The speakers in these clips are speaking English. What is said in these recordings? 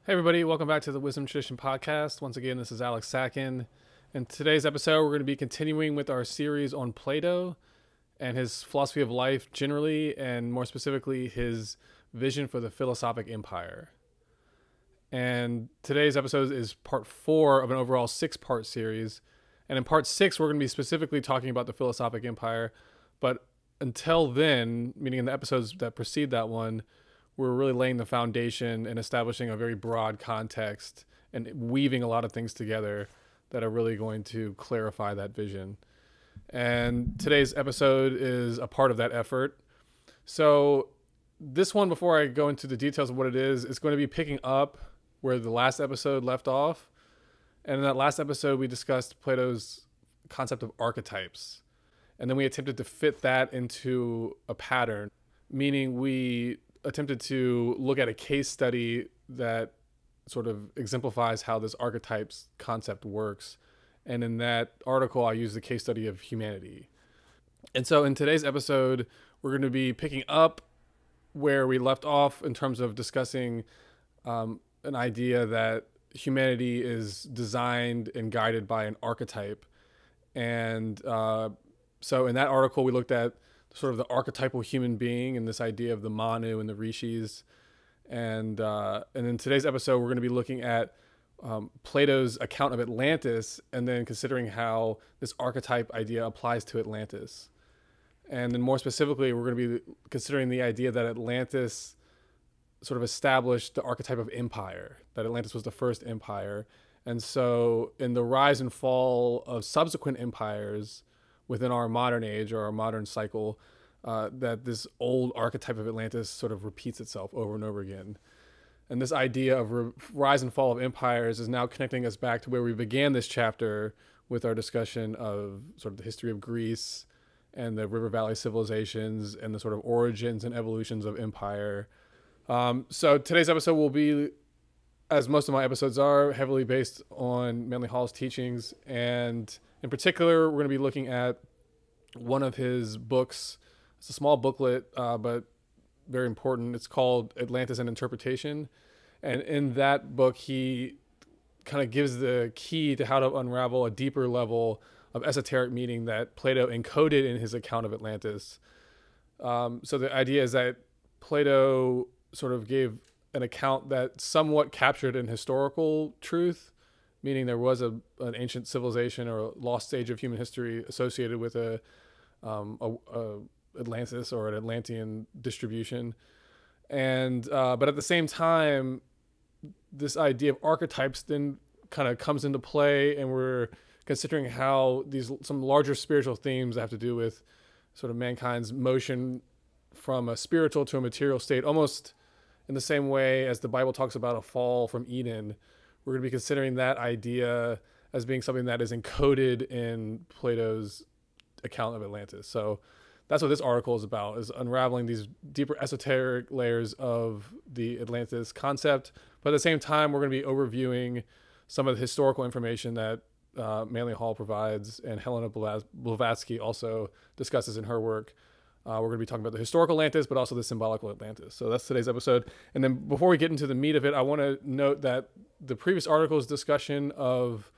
Hey everybody, welcome back to the Wisdom Tradition Podcast. Once again, this is Alex Sakin. In today's episode, we're going to be continuing with our series on Plato and his philosophy of life generally, and more specifically, his vision for the philosophic empire. And today's episode is part 4 of an overall 6-part series. And in part 6, we're going to be specifically talking about the philosophic empire. But until then, meaning in the episodes that precede that one, we're really laying the foundation and establishing a very broad context and weaving a lot of things together that are really going to clarify that vision. And today's episode is a part of that effort. So this one, before I go into the details of what it is going to be picking up where the last episode left off. And in that last episode, we discussed Plato's concept of archetypes. And then we attempted to fit that into a pattern, meaning we attempted to look at a case study that sort of exemplifies how this archetypes concept works. And in that article, I used the case study of humanity. And so in today's episode, we're going to be picking up where we left off in terms of discussing an idea that humanity is designed and guided by an archetype. And so in that article, we looked at sort of the archetypal human being and this idea of the Manu and the Rishis. And in today's episode, we're going to be looking at Plato's account of Atlantis and then considering how this archetype idea applies to Atlantis. And then more specifically, we're going to be considering the idea that Atlantis sort of established the archetype of empire, that Atlantis was the first empire. And so in the rise and fall of subsequent empires within our modern age or our modern cycle, that this old archetype of Atlantis sort of repeats itself over and over again. And this idea of rise and fall of empires is now connecting us back to where we began this chapter with our discussion of sort of the history of Greece and the river valley civilizations and the sort of origins and evolutions of empire. So today's episode will be, as most of my episodes are, heavily based on Manly Hall's teachings. And in particular, we're going to be looking at one of his books. It's a small booklet, but very important. It's called Atlantis and Interpretation. And in that book, he kind of gives the key to how to unravel a deeper level of esoteric meaning that Plato encoded in his account of Atlantis. So the idea is that Plato sort of gave an account that somewhat captured an historical truth, meaning there was an ancient civilization or a lost stage of human history associated with a Atlantis or an Atlantean distribution. And but at the same time, this idea of archetypes then kind of comes into play, and we're considering how some larger spiritual themes that have to do with sort of mankind's motion from a spiritual to a material state, almost in the same way as the Bible talks about a fall from Eden. We're going to be considering that idea as being something that is encoded in Plato's account of Atlantis. So that's what this article is about, is unraveling these deeper esoteric layers of the Atlantis concept. But at the same time, we're going to be overviewing some of the historical information that Manly Hall provides and Helena Blavatsky also discusses in her work. We're going to be talking about the historical Atlantis, but also the symbolical Atlantis. So that's today's episode. And then before we get into the meat of it, I want to note that the previous article's discussion of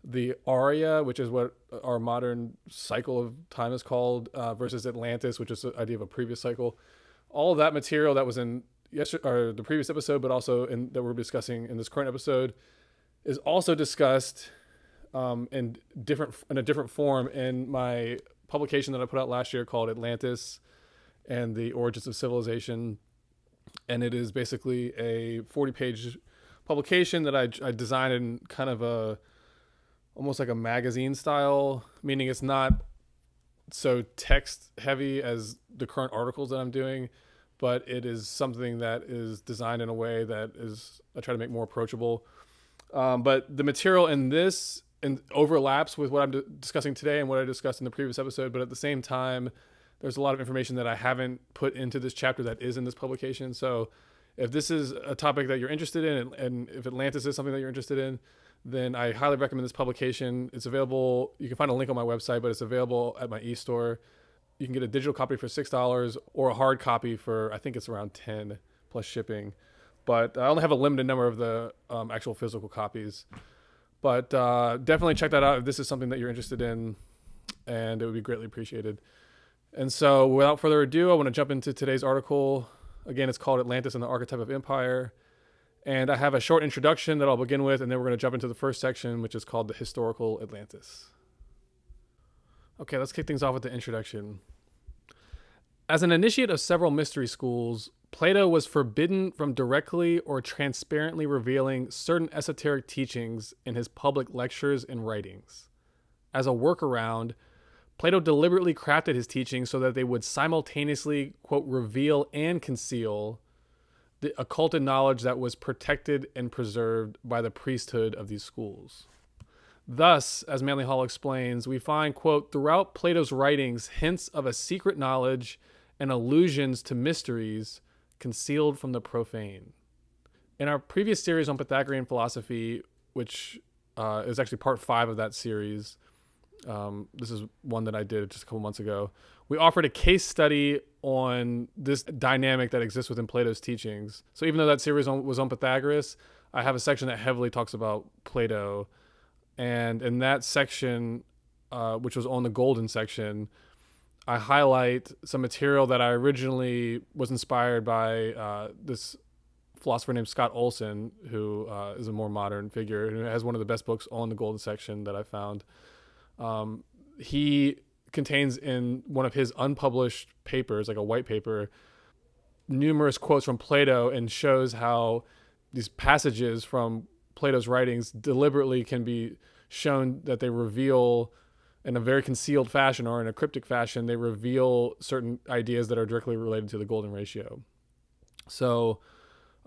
the Arya, which is what our modern cycle of time is called, versus Atlantis, which is the idea of a previous cycle. All of that material that was in the previous episode, but also that we're discussing in this current episode, is also discussed in a different form in my publication that I put out last year called Atlantis and the Origins of Civilization. And it is basically a 40-page publication that I designed in kind of almost like a magazine style, meaning it's not so text heavy as the current articles that I'm doing, but it is something that is designed in a way that I try to make more approachable. But the material in this overlaps with what I'm discussing today and what I discussed in the previous episode, but at the same time, there's a lot of information that I haven't put into this chapter that is in this publication. So if this is a topic that you're interested in, and if Atlantis is something that you're interested in, then I highly recommend this publication. It's available. You can find a link on my website, but it's available at my e-store. You can get a digital copy for $6 or a hard copy for, I think it's around 10 plus shipping. but I only have a limited number of the actual physical copies. But definitely check that out if this is something that you're interested in, and it would be greatly appreciated. And so without further ado, I want to jump into today's article. Again, it's called Atlantis and the Archetype of Empire. And I have a short introduction that I'll begin with, and then we're going to jump into the first section, which is called The Historical Atlantis. Okay, let's kick things off with the introduction. As an initiate of several mystery schools, Plato was forbidden from directly or transparently revealing certain esoteric teachings in his public lectures and writings. As a workaround, Plato deliberately crafted his teachings so that they would simultaneously, quote, reveal and conceal the occulted knowledge that was protected and preserved by the priesthood of these schools. Thus, as Manly Hall explains, we find, quote, throughout Plato's writings hints of a secret knowledge and allusions to mysteries concealed from the profane. In our previous series on Pythagorean philosophy, which is actually part 5 of that series, this is one that I did just a couple months ago, we offered a case study on this dynamic that exists within Plato's teachings. So even though that series was on Pythagoras, I have a section that heavily talks about Plato. And in that section, which was on the golden section, I highlight some material that I originally was inspired by this philosopher named Scott Olson, who is a more modern figure and who has one of the best books on the golden section that I found. He contains in one of his unpublished papers, like a white paper, numerous quotes from Plato, and shows how these passages from Plato's writings deliberately can be shown that they reveal in a very concealed fashion or in a cryptic fashion, they reveal certain ideas that are directly related to the golden ratio. So,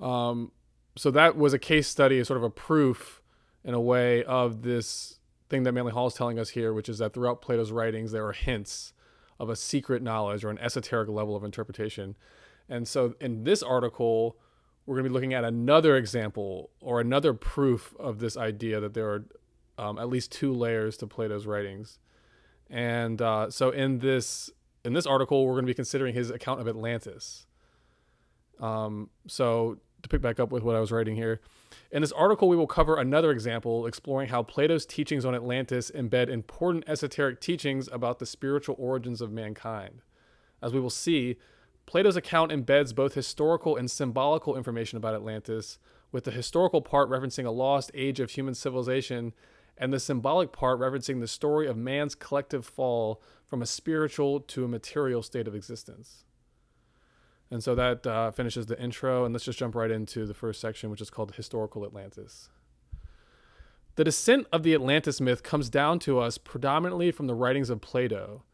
so that was a case study, sort of a proof in a way of this thing that Manly Hall is telling us here, which is that throughout Plato's writings, there are hints of a secret knowledge or an esoteric level of interpretation. And so in this article, we're going to be looking at another example or another proof of this idea that there are at least 2 layers to Plato's writings. And so in this article, we're going to be considering his account of Atlantis. So to pick back up with what I was writing here, in this article, we will cover another example exploring how Plato's teachings on Atlantis embed important esoteric teachings about the spiritual origins of mankind. As we will see, Plato's account embeds both historical and symbolical information about Atlantis, with the historical part referencing a lost age of human civilization and the symbolic part referencing the story of man's collective fall from a spiritual to a material state of existence. And so that finishes the intro, and let's just jump right into the first section, which is called Historical Atlantis. The descent of the Atlantis myth comes down to us predominantly from the writings of Plato,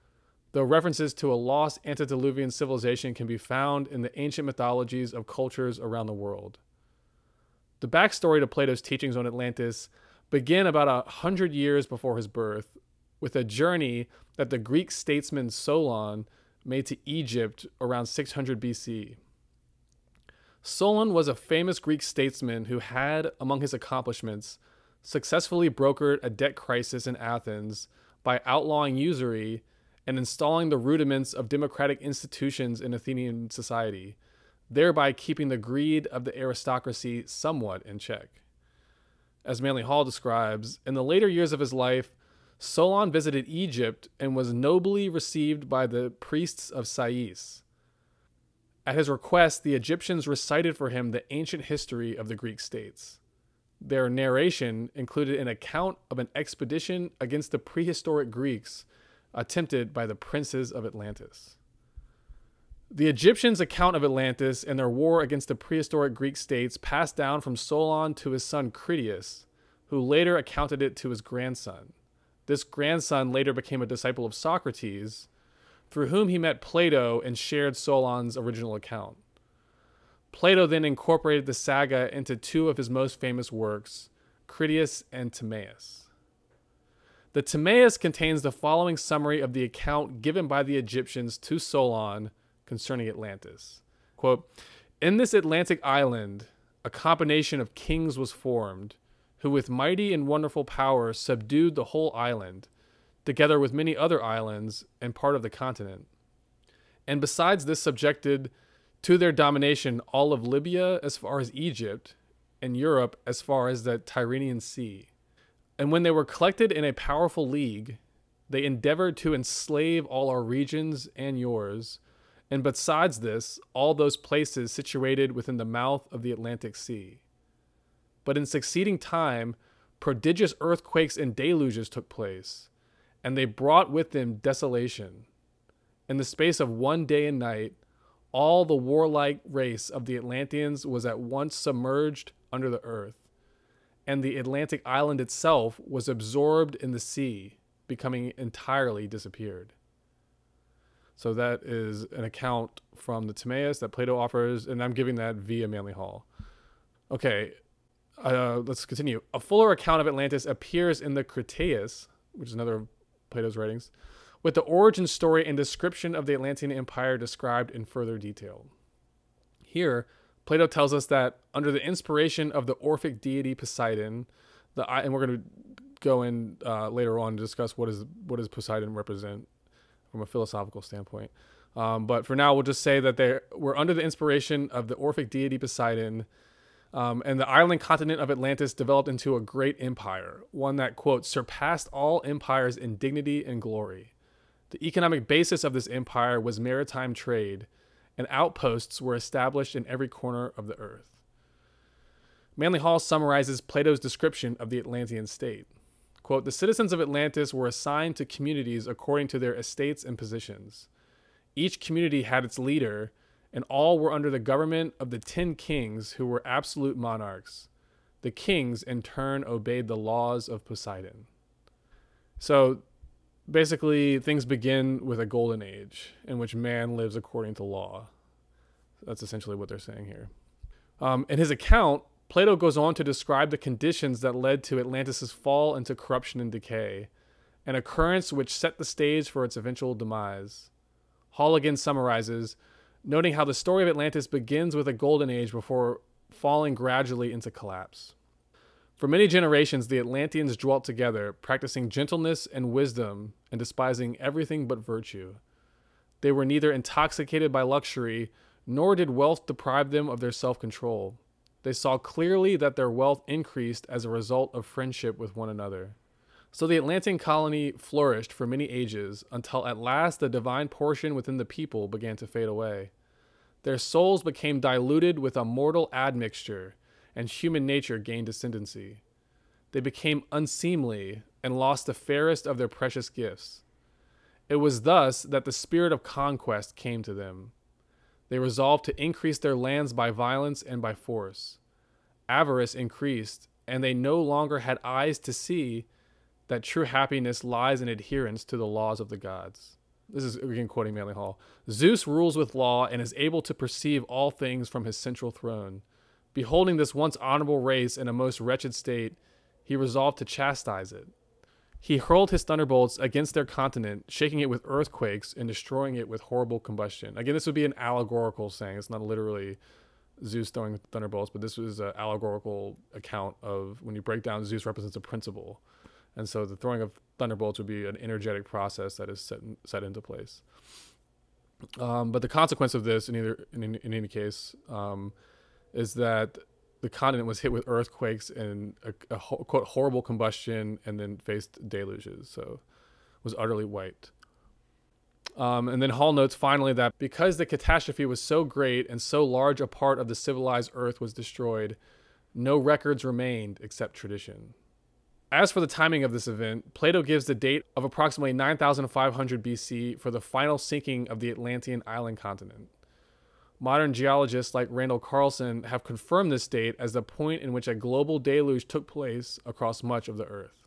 though references to a lost antediluvian civilization can be found in the ancient mythologies of cultures around the world. The backstory to Plato's teachings on Atlantis begin about 100 years before his birth, with a journey that the Greek statesman Solon made to Egypt around 600 BC. Solon was a famous Greek statesman who had, among his accomplishments, successfully brokered a debt crisis in Athens by outlawing usury and installing the rudiments of democratic institutions in Athenian society, thereby keeping the greed of the aristocracy somewhat in check. As Manly Hall describes, in the later years of his life, Solon visited Egypt and was nobly received by the priests of Sais. At his request, the Egyptians recited for him the ancient history of the Greek states. Their narration included an account of an expedition against the prehistoric Greeks attempted by the princes of Atlantis. The Egyptians' account of Atlantis and their war against the prehistoric Greek states passed down from Solon to his son Critias, who later accounted it to his grandson. This grandson later became a disciple of Socrates, through whom he met Plato and shared Solon's original account. Plato then incorporated the saga into 2 of his most famous works, Critias and Timaeus. The Timaeus contains the following summary of the account given by the Egyptians to Solon concerning Atlantis. Quote, "In this Atlantic island, a combination of kings was formed, who with mighty and wonderful power subdued the whole island, together with many other islands and part of the continent. And besides this subjected to their domination all of Libya as far as Egypt, and Europe as far as the Tyrrhenian Sea. And when they were collected in a powerful league, they endeavored to enslave all our regions and yours, and besides this, all those places situated within the mouth of the Atlantic Sea. But in succeeding time, prodigious earthquakes and deluges took place, and they brought with them desolation. In the space of one day and night, all the warlike race of the Atlanteans was at once submerged under the earth, and the Atlantic island itself was absorbed in the sea, becoming entirely disappeared. So that is an account from the Timaeus that Plato offers, and I'm giving that via Manly Hall. Okay, let's continue. A fuller account of Atlantis appears in the Critias, which is another of Plato's writings, with the origin story and description of the Atlantean Empire described in further detail. Here, Plato tells us that under the inspiration of the Orphic deity Poseidon, and we're going to go in later on to discuss what does Poseidon represent from a philosophical standpoint. But for now, we'll just say that they were under the inspiration of the Orphic deity Poseidon, and the island continent of Atlantis developed into a great empire, one that, quote, surpassed all empires in dignity and glory. The economic basis of this empire was maritime trade, and outposts were established in every corner of the earth. Manly Hall summarizes Plato's description of the Atlantean state. Quote, the citizens of Atlantis were assigned to communities according to their estates and positions. Each community had its leader, and all were under the government of the 10 kings who were absolute monarchs. The kings, in turn, obeyed the laws of Poseidon. So, basically, things begin with a golden age in which man lives according to law. That's essentially what they're saying here. In his account, Plato goes on to describe the conditions that led to Atlantis' fall into corruption and decay, an occurrence which set the stage for its eventual demise. Hall again summarizes, noting how the story of Atlantis begins with a golden age before falling gradually into collapse. For many generations, the Atlanteans dwelt together, practicing gentleness and wisdom and despising everything but virtue. They were neither intoxicated by luxury, nor did wealth deprive them of their self-control. They saw clearly that their wealth increased as a result of friendship with one another. So the Atlantean colony flourished for many ages until at last the divine portion within the people began to fade away. Their souls became diluted with a mortal admixture, and human nature gained ascendancy. They became unseemly and lost the fairest of their precious gifts. It was thus that the spirit of conquest came to them. They resolved to increase their lands by violence and by force. Avarice increased, and they no longer had eyes to see that true happiness lies in adherence to the laws of the gods. This is, again, quoting Manly Hall. Zeus rules with law and is able to perceive all things from his central throne. Beholding this once honorable race in a most wretched state, he resolved to chastise it. He hurled his thunderbolts against their continent, shaking it with earthquakes and destroying it with horrible combustion. Again, this would be an allegorical saying. It's not literally Zeus throwing thunderbolts, but this was an allegorical account of when you break down, Zeus represents a principle. And so the throwing of thunderbolts would be an energetic process that is set into place. But the consequence of this, in any case, is that the continent was hit with earthquakes and a quote horrible combustion, and then faced deluges. So was utterly wiped. And then Hall notes finally that because the catastrophe was so great and so large a part of the civilized earth was destroyed, no records remained except tradition. As for the timing of this event, Plato gives the date of approximately 9,500 BC for the final sinking of the Atlantean island continent. Modern geologists like Randall Carlson have confirmed this date as the point in which a global deluge took place across much of the earth.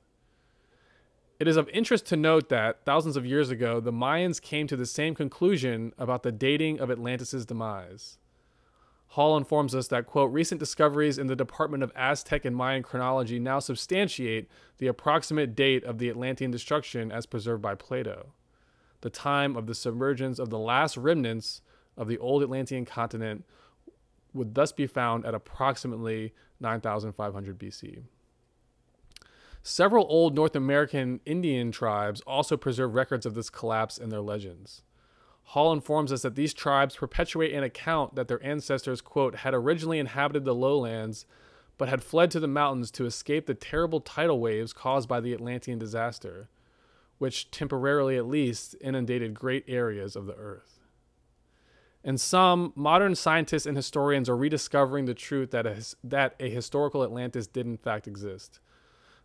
It is of interest to note that, thousands of years ago, the Mayans came to the same conclusion about the dating of Atlantis' demise. Hall informs us that, quote, recent discoveries in the Department of Aztec and Mayan chronology now substantiate the approximate date of the Atlantean destruction as preserved by Plato. The time of the submergence of the last remnants of the old Atlantean continent would thus be found at approximately 9,500 BC. Several old North American Indian tribes also preserve records of this collapse in their legends. Hall informs us that these tribes perpetuate an account that their ancestors, quote, had originally inhabited the lowlands, but had fled to the mountains to escape the terrible tidal waves caused by the Atlantean disaster, which temporarily at least inundated great areas of the earth. And some modern scientists and historians are rediscovering the truth that a historical Atlantis did in fact exist.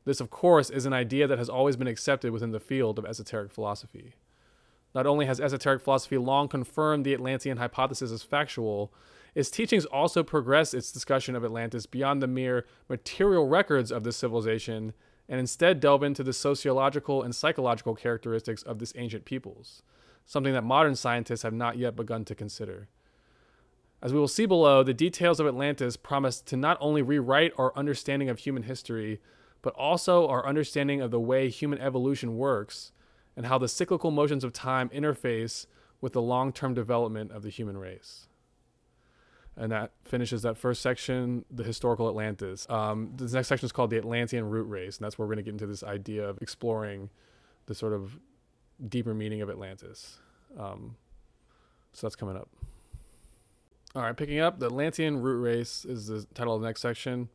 This, of course, is an idea that has always been accepted within the field of esoteric philosophy. Not only has esoteric philosophy long confirmed the Atlantean hypothesis as factual, its teachings also progress its discussion of Atlantis beyond the mere material records of this civilization and instead delve into the sociological and psychological characteristics of this ancient peoples, something that modern scientists have not yet begun to consider. As we will see below, the details of Atlantis promise to not only rewrite our understanding of human history, but also our understanding of the way human evolution works and how the cyclical motions of time interface with the long-term development of the human race. And that finishes that first section, the historical Atlantis. This next section is called the Atlantean root race, and that's where we're going to get into this idea of exploring the sort of deeper meaning of Atlantis. So that's coming up. All right, picking up, the Atlantean root race is the title of the next section.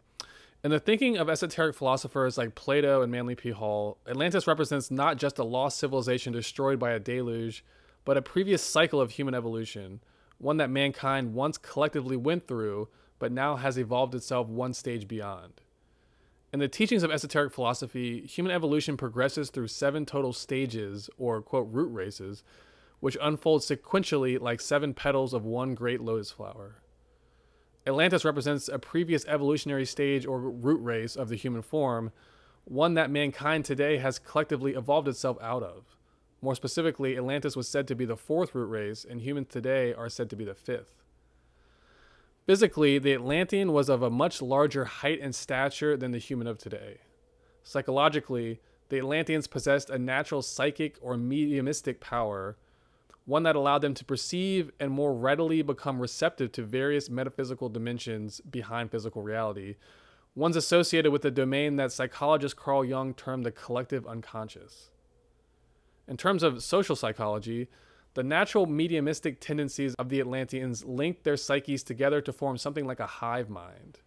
In the thinking of esoteric philosophers like Plato and Manly P. Hall, Atlantis represents not just a lost civilization destroyed by a deluge, but a previous cycle of human evolution, one that mankind once collectively went through, but now has evolved itself one stage beyond. In the teachings of esoteric philosophy, human evolution progresses through 7 total stages, or, quote, root races, which unfold sequentially like 7 petals of one great lotus flower. Atlantis represents a previous evolutionary stage or root race of the human form, one that mankind today has collectively evolved itself out of. More specifically, Atlantis was said to be the 4th root race, and humans today are said to be the 5th. Physically, the Atlantean was of a much larger height and stature than the human of today. Psychologically, the Atlanteans possessed a natural psychic or mediumistic power, one that allowed them to perceive and more readily become receptive to various metaphysical dimensions behind physical reality, ones associated with the domain that psychologist Carl Jung termed the collective unconscious. In terms of social psychology, the natural mediumistic tendencies of the Atlanteans linked their psyches together to form something like a hive mind.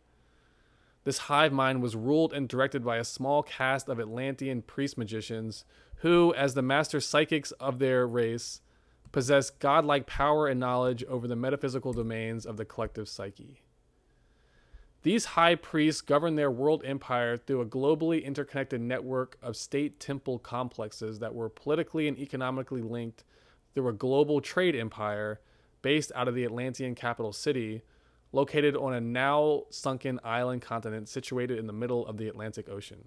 This hive mind was ruled and directed by a small caste of Atlantean priest-magicians who, as the master psychics of their race, possess godlike power and knowledge over the metaphysical domains of the collective psyche. These high priests governed their world empire through a globally interconnected network of state temple complexes that were politically and economically linked through a global trade empire based out of the Atlantean capital city, located on a now sunken island continent situated in the middle of the Atlantic Ocean.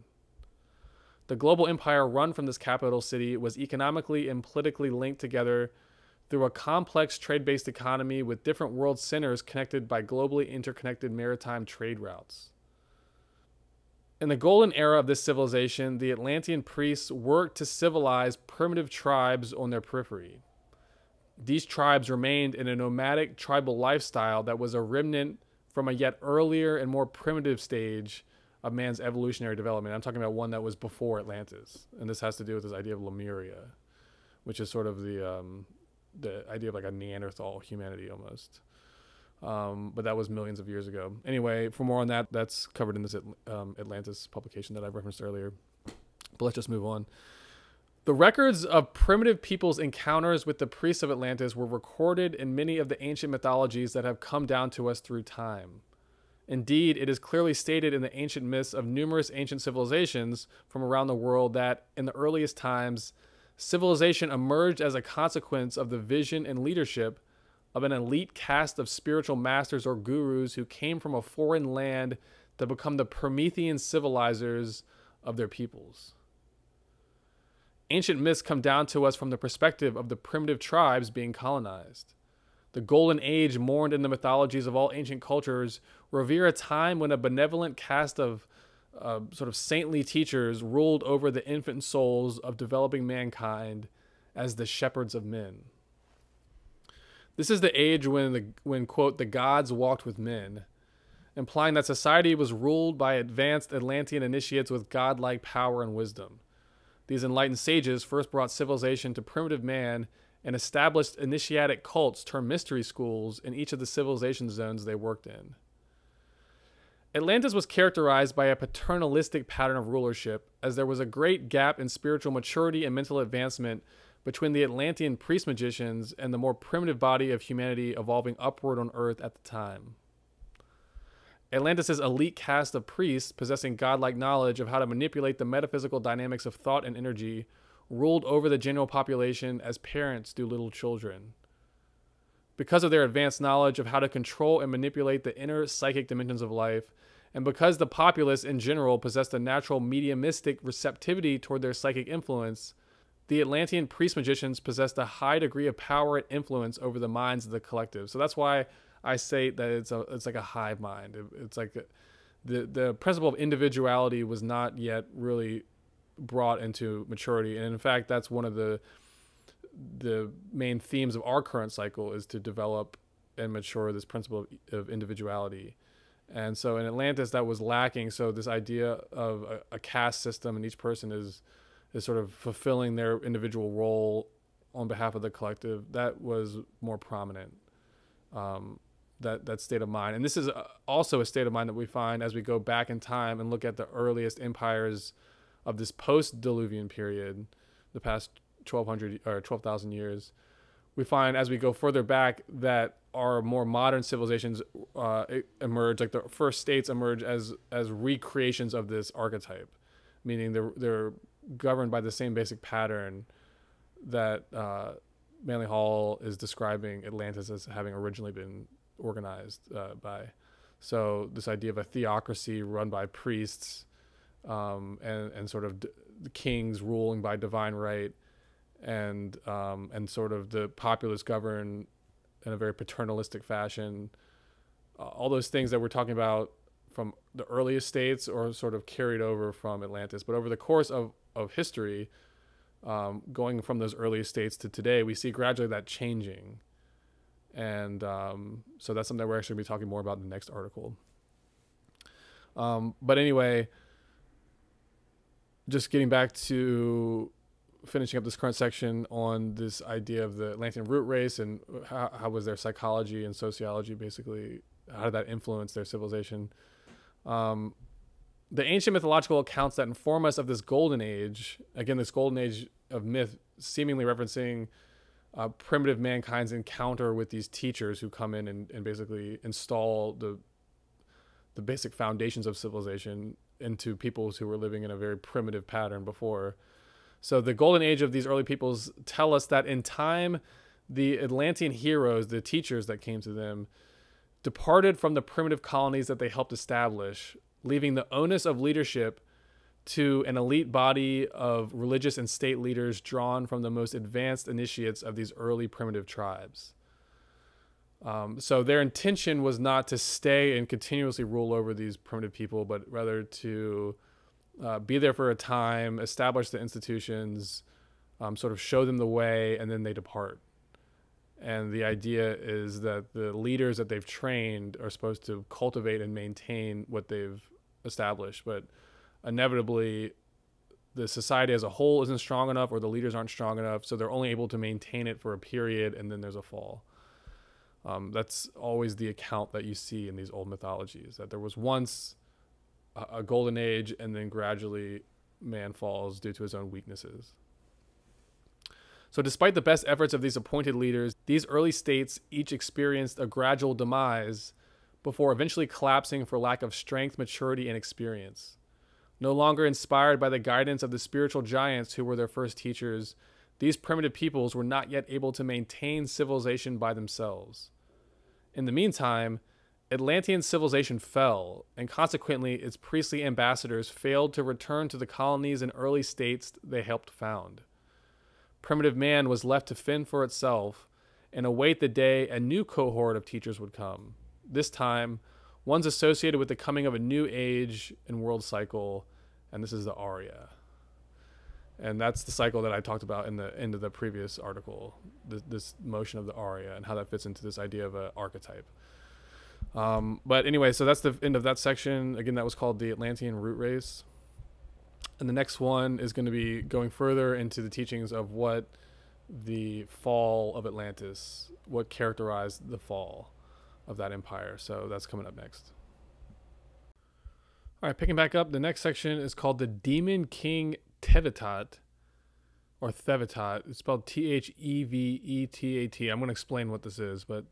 The global empire run from this capital city was economically and politically linked together through a complex trade-based economy with different world centers connected by globally interconnected maritime trade routes. In the golden era of this civilization, the Atlantean priests worked to civilize primitive tribes on their periphery. These tribes remained in a nomadic tribal lifestyle that was a remnant from a yet earlier and more primitive stage of man's evolutionary development. I'm talking about one that was before Atlantis, and this has to do with this idea of Lemuria, which is sort of the idea of like a Neanderthal humanity almost. But that was millions of years ago. Anyway, for more on that, that's covered in this Atlantis publication that I referenced earlier. But let's just move on. The records of primitive people's encounters with the priests of Atlantis were recorded in many of the ancient mythologies that have come down to us through time. Indeed, it is clearly stated in the ancient myths of numerous ancient civilizations from around the world that, in the earliest times, civilization emerged as a consequence of the vision and leadership of an elite caste of spiritual masters or gurus who came from a foreign land to become the Promethean civilizers of their peoples. Ancient myths come down to us from the perspective of the primitive tribes being colonized. The Golden Age, mourned in the mythologies of all ancient cultures, revere a time when a benevolent caste of sort of saintly teachers ruled over the infant souls of developing mankind as the shepherds of men. This is the age when quote, the gods walked with men, implying that society was ruled by advanced Atlantean initiates with godlike power and wisdom. These enlightened sages first brought civilization to primitive man and established initiatic cults termed mystery schools in each of the civilization zones they worked in. Atlantis was characterized by a paternalistic pattern of rulership, as there was a great gap in spiritual maturity and mental advancement between the Atlantean priest magicians and the more primitive body of humanity evolving upward on Earth at the time. Atlantis' elite caste of priests possessing godlike knowledge of how to manipulate the metaphysical dynamics of thought and energy ruled over the general population as parents do little children. Because of their advanced knowledge of how to control and manipulate the inner psychic dimensions of life, and because the populace in general possessed a natural mediumistic receptivity toward their psychic influence, the Atlantean priest magicians possessed a high degree of power and influence over the minds of the collective. So that's why I say that it's like a hive mind. It's like the principle of individuality was not yet really brought into maturity, and in fact, that's one of the main themes of our current cycle, is to develop and mature this principle of individuality. And so in Atlantis, that was lacking. So this idea of a caste system, and each person is sort of fulfilling their individual role on behalf of the collective, that was more prominent, that state of mind. And this is also a state of mind that we find as we go back in time and look at the earliest empires of this post-Diluvian period, the past 1,200 or 12,000 years. We find as we go further back that our more modern civilizations emerge, like the first states emerge as recreations of this archetype, meaning they're governed by the same basic pattern that Manly Hall is describing Atlantis as having originally been organized by. So this idea of a theocracy run by priests, and sort of the kings ruling by divine right, and sort of the populace governed in a very paternalistic fashion. All those things that we're talking about from the earliest states or sort of carried over from Atlantis. But over the course of history, going from those earliest states to today, we see gradually that changing. And so that's something that we're actually going to be talking more about in the next article. But anyway, just getting back to finishing up this current section on this idea of the Atlantean root race and how was their psychology and sociology, basically, how did that influence their civilization? The ancient mythological accounts that inform us of this golden age, again, this golden age of myth, seemingly referencing primitive mankind's encounter with these teachers who come in and basically install the basic foundations of civilization into peoples who were living in a very primitive pattern before. So the golden age of these early peoples tell us that in time, the Atlantean heroes, the teachers that came to them, departed from the primitive colonies that they helped establish, leaving the onus of leadership to an elite body of religious and state leaders drawn from the most advanced initiates of these early primitive tribes. So their intention was not to stay and continuously rule over these primitive people, but rather to be there for a time, establish the institutions, sort of show them the way, and then they depart. And the idea is that the leaders that they've trained are supposed to cultivate and maintain what they've established. But inevitably, the society as a whole isn't strong enough, or the leaders aren't strong enough, so they're only able to maintain it for a period, and then there's a fall. That's always the account that you see in these old mythologies, that there was once a golden age, and then gradually man falls due to his own weaknesses. So despite the best efforts of these appointed leaders, these early states each experienced a gradual demise before eventually collapsing for lack of strength, maturity, and experience. No longer inspired by the guidance of the spiritual giants who were their first teachers, these primitive peoples were not yet able to maintain civilization by themselves. In the meantime, Atlantean civilization fell, and consequently its priestly ambassadors failed to return to the colonies and early states they helped found. Primitive man was left to fend for itself and await the day a new cohort of teachers would come. This time, one's associated with the coming of a new age and world cycle, and this is the Arya. And that's the cycle that I talked about in the end of the previous article, this motion of the Arya and how that fits into this idea of an archetype. But anyway, so that's the end of that section. Again, that was called the Atlantean root race. And the next one is going to be going further into the teachings of what the fall of Atlantis, what characterized the fall of that empire. So that's coming up next. All right, picking back up, the next section is called the Demon King Tevetat, or Thevetat. It's spelled Thevetat. I'm going to explain what this is, but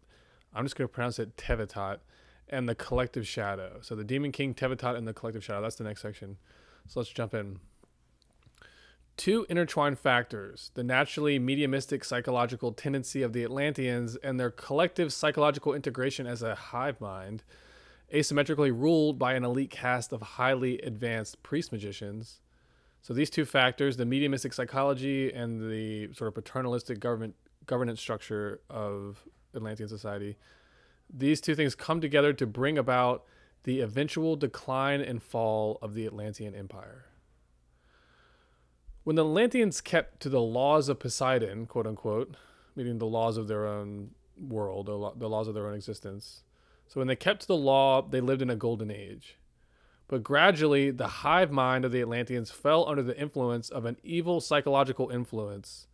I'm just going to pronounce it Tevetat, and the Collective Shadow. So the Demon King Tevetat and the Collective Shadow. That's the next section. So let's jump in. Two intertwined factors, the naturally mediumistic psychological tendency of the Atlanteans and their collective psychological integration as a hive mind, asymmetrically ruled by an elite caste of highly advanced priest magicians. So these two factors, the mediumistic psychology and the sort of paternalistic governance structure of Atlantean society, these two things come together to bring about the eventual decline and fall of the Atlantean Empire. When the Atlanteans kept to the laws of Poseidon, quote unquote, meaning the laws of their own world, the laws of their own existence, so when they kept to the law, they lived in a golden age. But gradually, the hive mind of the Atlanteans fell under the influence of an evil psychological influence,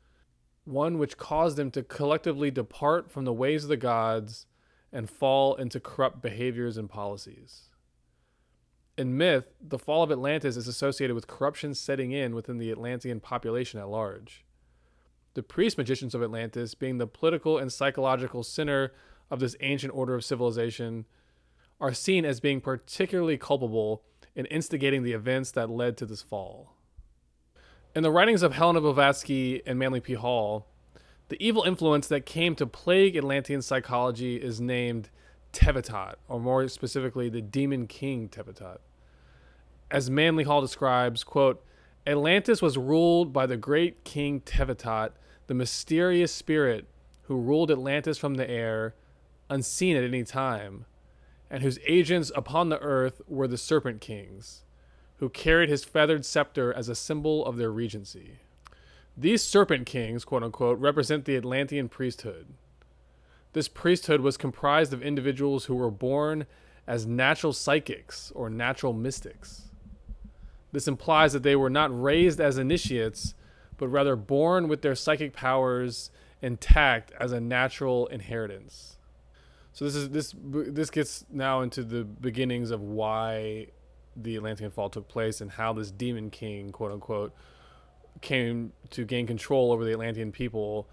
one which caused them to collectively depart from the ways of the gods and fall into corrupt behaviors and policies. In myth, the fall of Atlantis is associated with corruption setting in within the Atlantean population at large. The priest magicians of Atlantis, being the political and psychological center of this ancient order of civilization, are seen as being particularly culpable in instigating the events that led to this fall. In the writings of Helena Blavatsky and Manly P. Hall, the evil influence that came to plague Atlantean psychology is named Tevetat, or more specifically, the Demon King Tevetat. As Manly Hall describes, quote, Atlantis was ruled by the great king Tevetat, the mysterious spirit who ruled Atlantis from the air, unseen at any time, and whose agents upon the earth were the Serpent Kings, who carried his feathered scepter as a symbol of their regency. These Serpent Kings, quote unquote, represent the Atlantean priesthood. This priesthood was comprised of individuals who were born as natural psychics or natural mystics. This implies that they were not raised as initiates, but rather born with their psychic powers intact as a natural inheritance. So this gets now into the beginnings of why the Atlantean fall took place and how this demon king, quote unquote, came to gain control over the Atlantean people.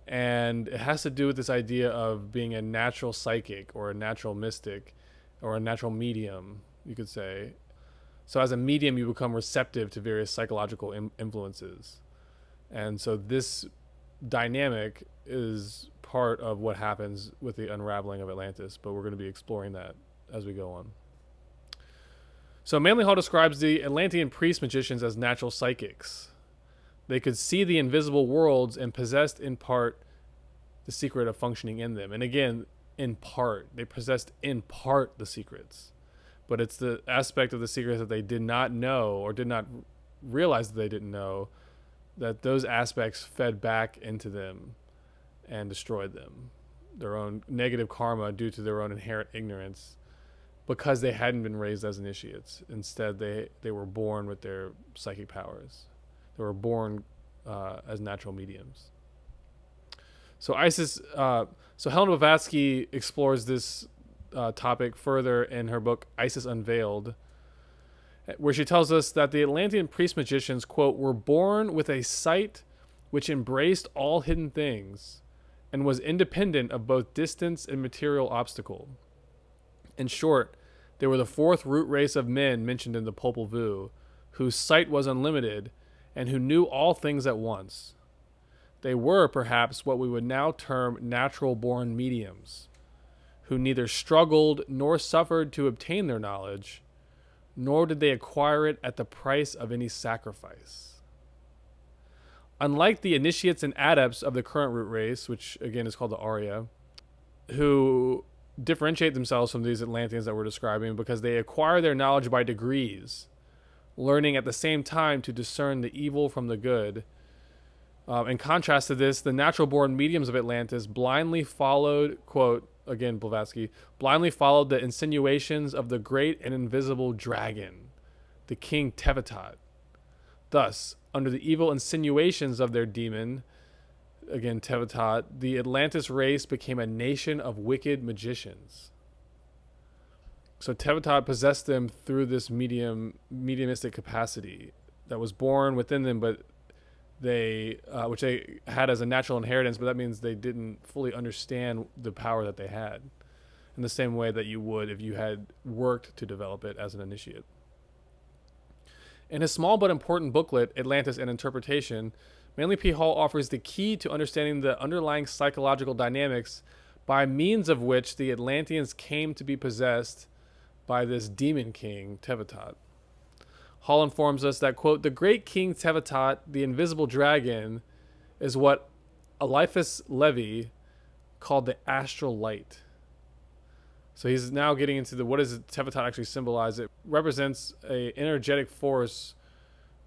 And it has to do with this idea of being a natural psychic or a natural mystic or a natural medium, you could say. So as a medium, you become receptive to various psychological influences. And so this dynamic is part of what happens with the unraveling of Atlantis, but we're going to be exploring that as we go on. So Manly Hall describes the Atlantean priest magicians as natural psychics. They could see the invisible worlds and possessed in part the secret of functioning in them. And again, in part, they possessed in part the secrets, but it's the aspect of the secrets that they did not know or did not realize that they didn't know, that those aspects fed back into them and destroyed them, their own negative karma due to their own inherent ignorance, because they hadn't been raised as initiates. Instead, they were born with their psychic powers. They were born as natural mediums. So so Helena Blavatsky explores this topic further in her book Isis Unveiled, where she tells us that the Atlantean priest magicians, quote, were born with a sight which embraced all hidden things and was independent of both distance and material obstacle. In short, they were the fourth root race of men mentioned in the Popol Vuh, whose sight was unlimited and who knew all things at once. They were, perhaps, what we would now term natural-born mediums, who neither struggled nor suffered to obtain their knowledge, nor did they acquire it at the price of any sacrifice. Unlike the initiates and adepts of the current root race, which again is called the Arya, who differentiate themselves from these Atlanteans that we're describing because they acquire their knowledge by degrees, learning at the same time to discern the evil from the good. In contrast to this, the natural-born mediums of Atlantis blindly followed, quote, again, Blavatsky, blindly followed the insinuations of the great and invisible dragon, the king Tevetat. Thus, under the evil insinuations of their demon, again, Tevatot, the Atlantis race became a nation of wicked magicians. So Tevatot possessed them through this mediumistic capacity that was born within them, but they, which they had as a natural inheritance, but that means they didn't fully understand the power that they had in the same way that you would if you had worked to develop it as an initiate. In his small but important booklet, Atlantis and Interpretation, Manly P. Hall offers the key to understanding the underlying psychological dynamics by means of which the Atlanteans came to be possessed by this demon king, Tevatot. Hall informs us that, quote, the great king Tevatot, the invisible dragon, is what Eliphas Levi called the astral light. So he's now getting into what does Tevatot actually symbolize? It represents an energetic force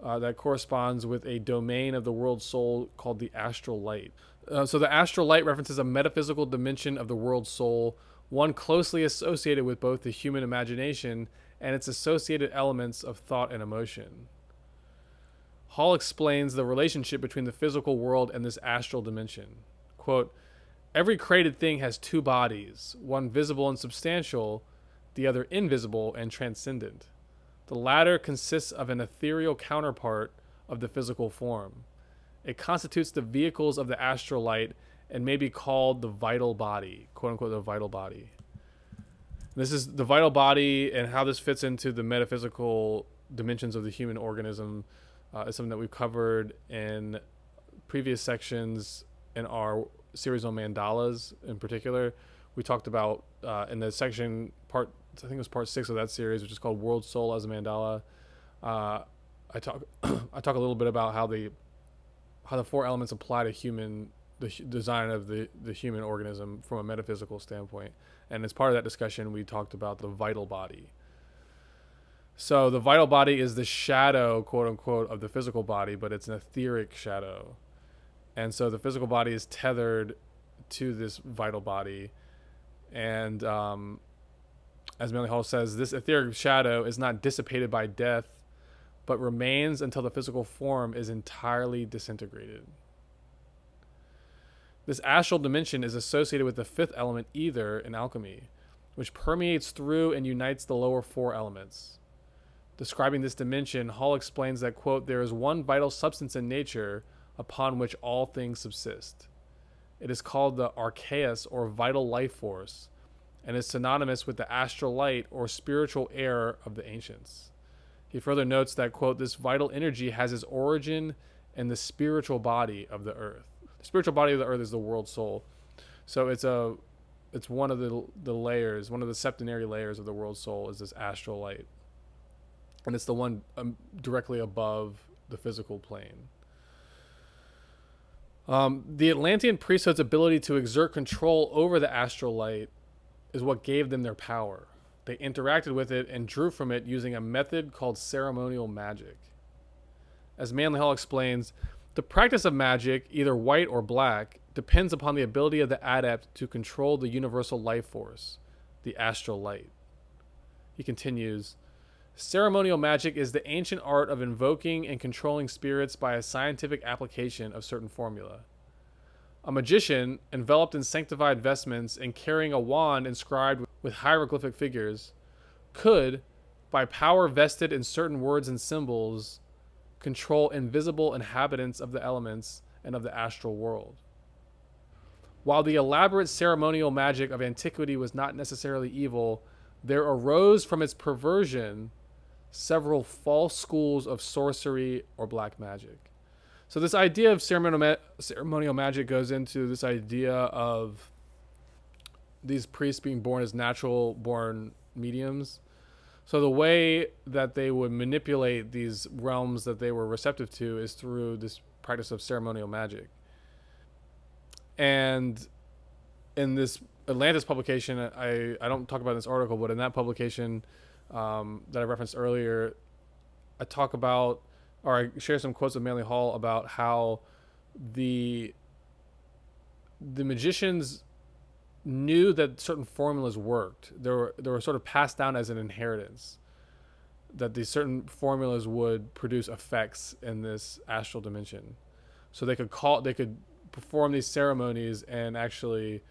that corresponds with a domain of the world soul called the astral light. So the astral light references a metaphysical dimension of the world soul, one closely associated with both the human imagination and its associated elements of thought and emotion. Hall explains the relationship between the physical world and this astral dimension. Quote, every created thing has two bodies, one visible and substantial, the other invisible and transcendent. The latter consists of an ethereal counterpart of the physical form. It constitutes the vehicles of the astral light and may be called the vital body, quote unquote, the vital body. This is the vital body, and how this fits into the metaphysical dimensions of the human organism is something that we've covered in previous sections in our series on mandalas in particular. We talked about in the section I think it was part 6 of that series, which is called World Soul as a Mandala. I talk a little bit about how the 4 elements apply to the design of the human organism from a metaphysical standpoint. And as part of that discussion, we talked about the vital body. So the vital body is the shadow, quote unquote, of the physical body, but it's an etheric shadow. And so the physical body is tethered to this vital body. And as Manly Hall says, this etheric shadow is not dissipated by death, but remains until the physical form is entirely disintegrated. This astral dimension is associated with the 5th element, ether, in alchemy, which permeates through and unites the lower 4 elements. Describing this dimension, Hall explains that, quote, there is one vital substance in nature upon which all things subsist. It is called the archeus, or vital life force, and is synonymous with the astral light, or spiritual air, of the ancients. He further notes that, quote, this vital energy has its origin in the spiritual body of the earth. The spiritual body of the earth is the world soul. So it's one of the layers, one of the septenary layers of the world soul is this astral light. And it's the one directly above the physical plane. The Atlantean priesthood's ability to exert control over the astral light is what gave them their power. They interacted with it and drew from it using a method called ceremonial magic. As Manly Hall explains, the practice of magic, either white or black, depends upon the ability of the adept to control the universal life force, the astral light. He continues, ceremonial magic is the ancient art of invoking and controlling spirits by a scientific application of certain formula. A magician, enveloped in sanctified vestments and carrying a wand inscribed with hieroglyphic figures, could, by power vested in certain words and symbols, control invisible inhabitants of the elements and of the astral world. While the elaborate ceremonial magic of antiquity was not necessarily evil, there arose from its perversion several false schools of sorcery or black magic. So this idea of ceremonial magic goes into this idea of these priests being born as natural born mediums. So the way that they would manipulate these realms that they were receptive to is through this practice of ceremonial magic. And in this Atlantis publication, I don't talk about this article, but in that publication that I referenced earlier, I talk about, or I share some quotes of Manly Hall about how the magicians knew that certain formulas worked. They were sort of passed down as an inheritance, that these certain formulas would produce effects in this astral dimension. So they could perform these ceremonies and actually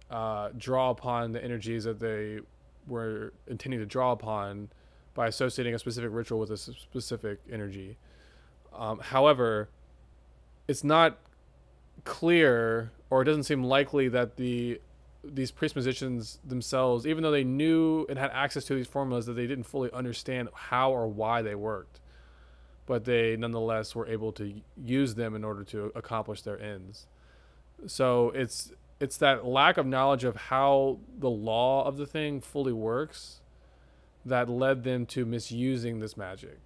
draw upon the energies that they were intending to draw upon by associating a specific ritual with a specific energy. However, it's not clear, or it doesn't seem likely, that these priest musicians themselves, even though they knew and had access to these formulas, that they didn't fully understand how or why they worked, but they nonetheless were able to use them in order to accomplish their ends. So it's that lack of knowledge of how the law of the thing fully works that led them to misusing this magic.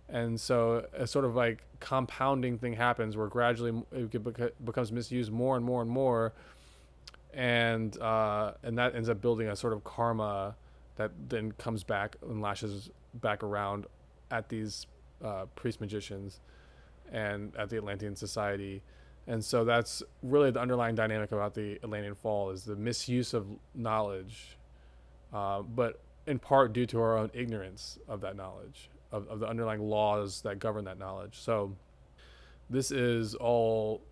And so a sort of like compounding thing happens where gradually it becomes misused more and more and more, and that ends up building a sort of karma that then comes back and lashes back around at these priest magicians and at the Atlantean society. And so that's really the underlying dynamic about the Atlantean Fall, is the misuse of knowledge, but in part due to our own ignorance of that knowledge, of the underlying laws that govern that knowledge. So this is all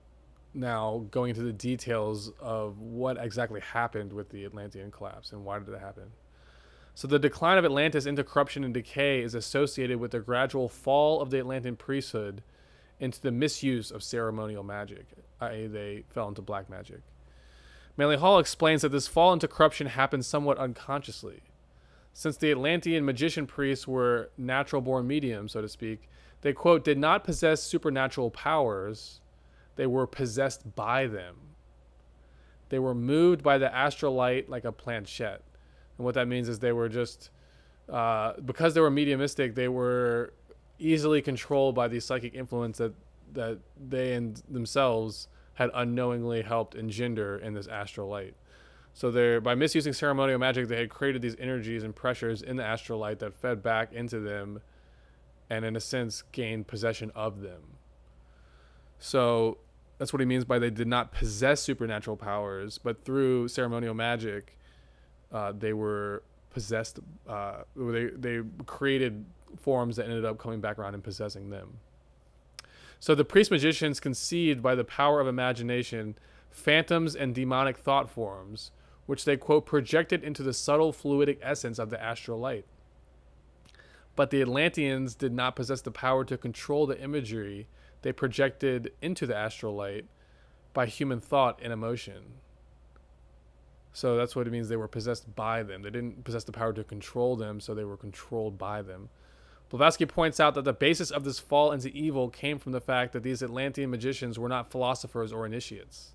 now going into the details of what exactly happened with the Atlantean collapse and why did it happen. So the decline of Atlantis into corruption and decay is associated with the gradual fall of the Atlantean priesthood into the misuse of ceremonial magic, i.e. they fell into black magic. Manly Hall explains that this fall into corruption happened somewhat unconsciously. Since the Atlantean magician priests were natural-born mediums, so to speak, they, quote, did not possess supernatural powers, they were possessed by them. They were moved by the astral light like a planchette. And what that means is they were just, because they were mediumistic, they were easily controlled by the psychic influence that they and themselves had unknowingly helped engender in this astral light. So by misusing ceremonial magic, they had created these energies and pressures in the astral light that fed back into them and, in a sense, gained possession of them. So that's what he means by they did not possess supernatural powers, but through ceremonial magic, they were possessed. They created forms that ended up coming back around and possessing them. So the priest magicians conceived by the power of imagination phantoms and demonic thought forms, which they, quote, projected into the subtle fluidic essence of the astral light. But the Atlanteans did not possess the power to control the imagery they projected into the astral light by human thought and emotion. So that's what it means, they were possessed by them. They didn't possess the power to control them, so they were controlled by them. Blavatsky points out that the basis of this fall into evil came from the fact that these Atlantean magicians were not philosophers or initiates.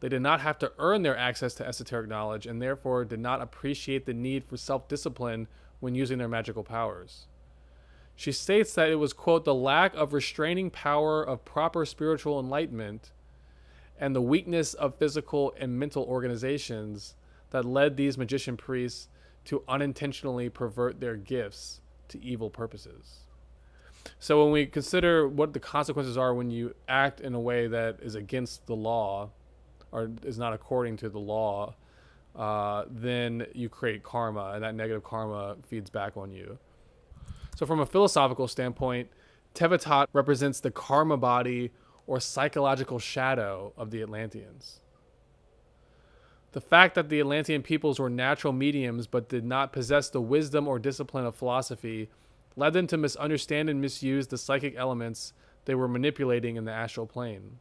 They did not have to earn their access to esoteric knowledge and therefore did not appreciate the need for self-discipline when using their magical powers. She states that it was, quote, the lack of restraining power of proper spiritual enlightenment and the weakness of physical and mental organizations that led these magician priests to unintentionally pervert their gifts to evil purposes. So when we consider what the consequences are when you act in a way that is against the law or is not according to the law, then you create karma, and that negative karma feeds back on you. So from a philosophical standpoint, Tevatat represents the karma body or psychological shadow of the Atlanteans. The fact that the Atlantean peoples were natural mediums but did not possess the wisdom or discipline of philosophy led them to misunderstand and misuse the psychic elements they were manipulating in the astral plane.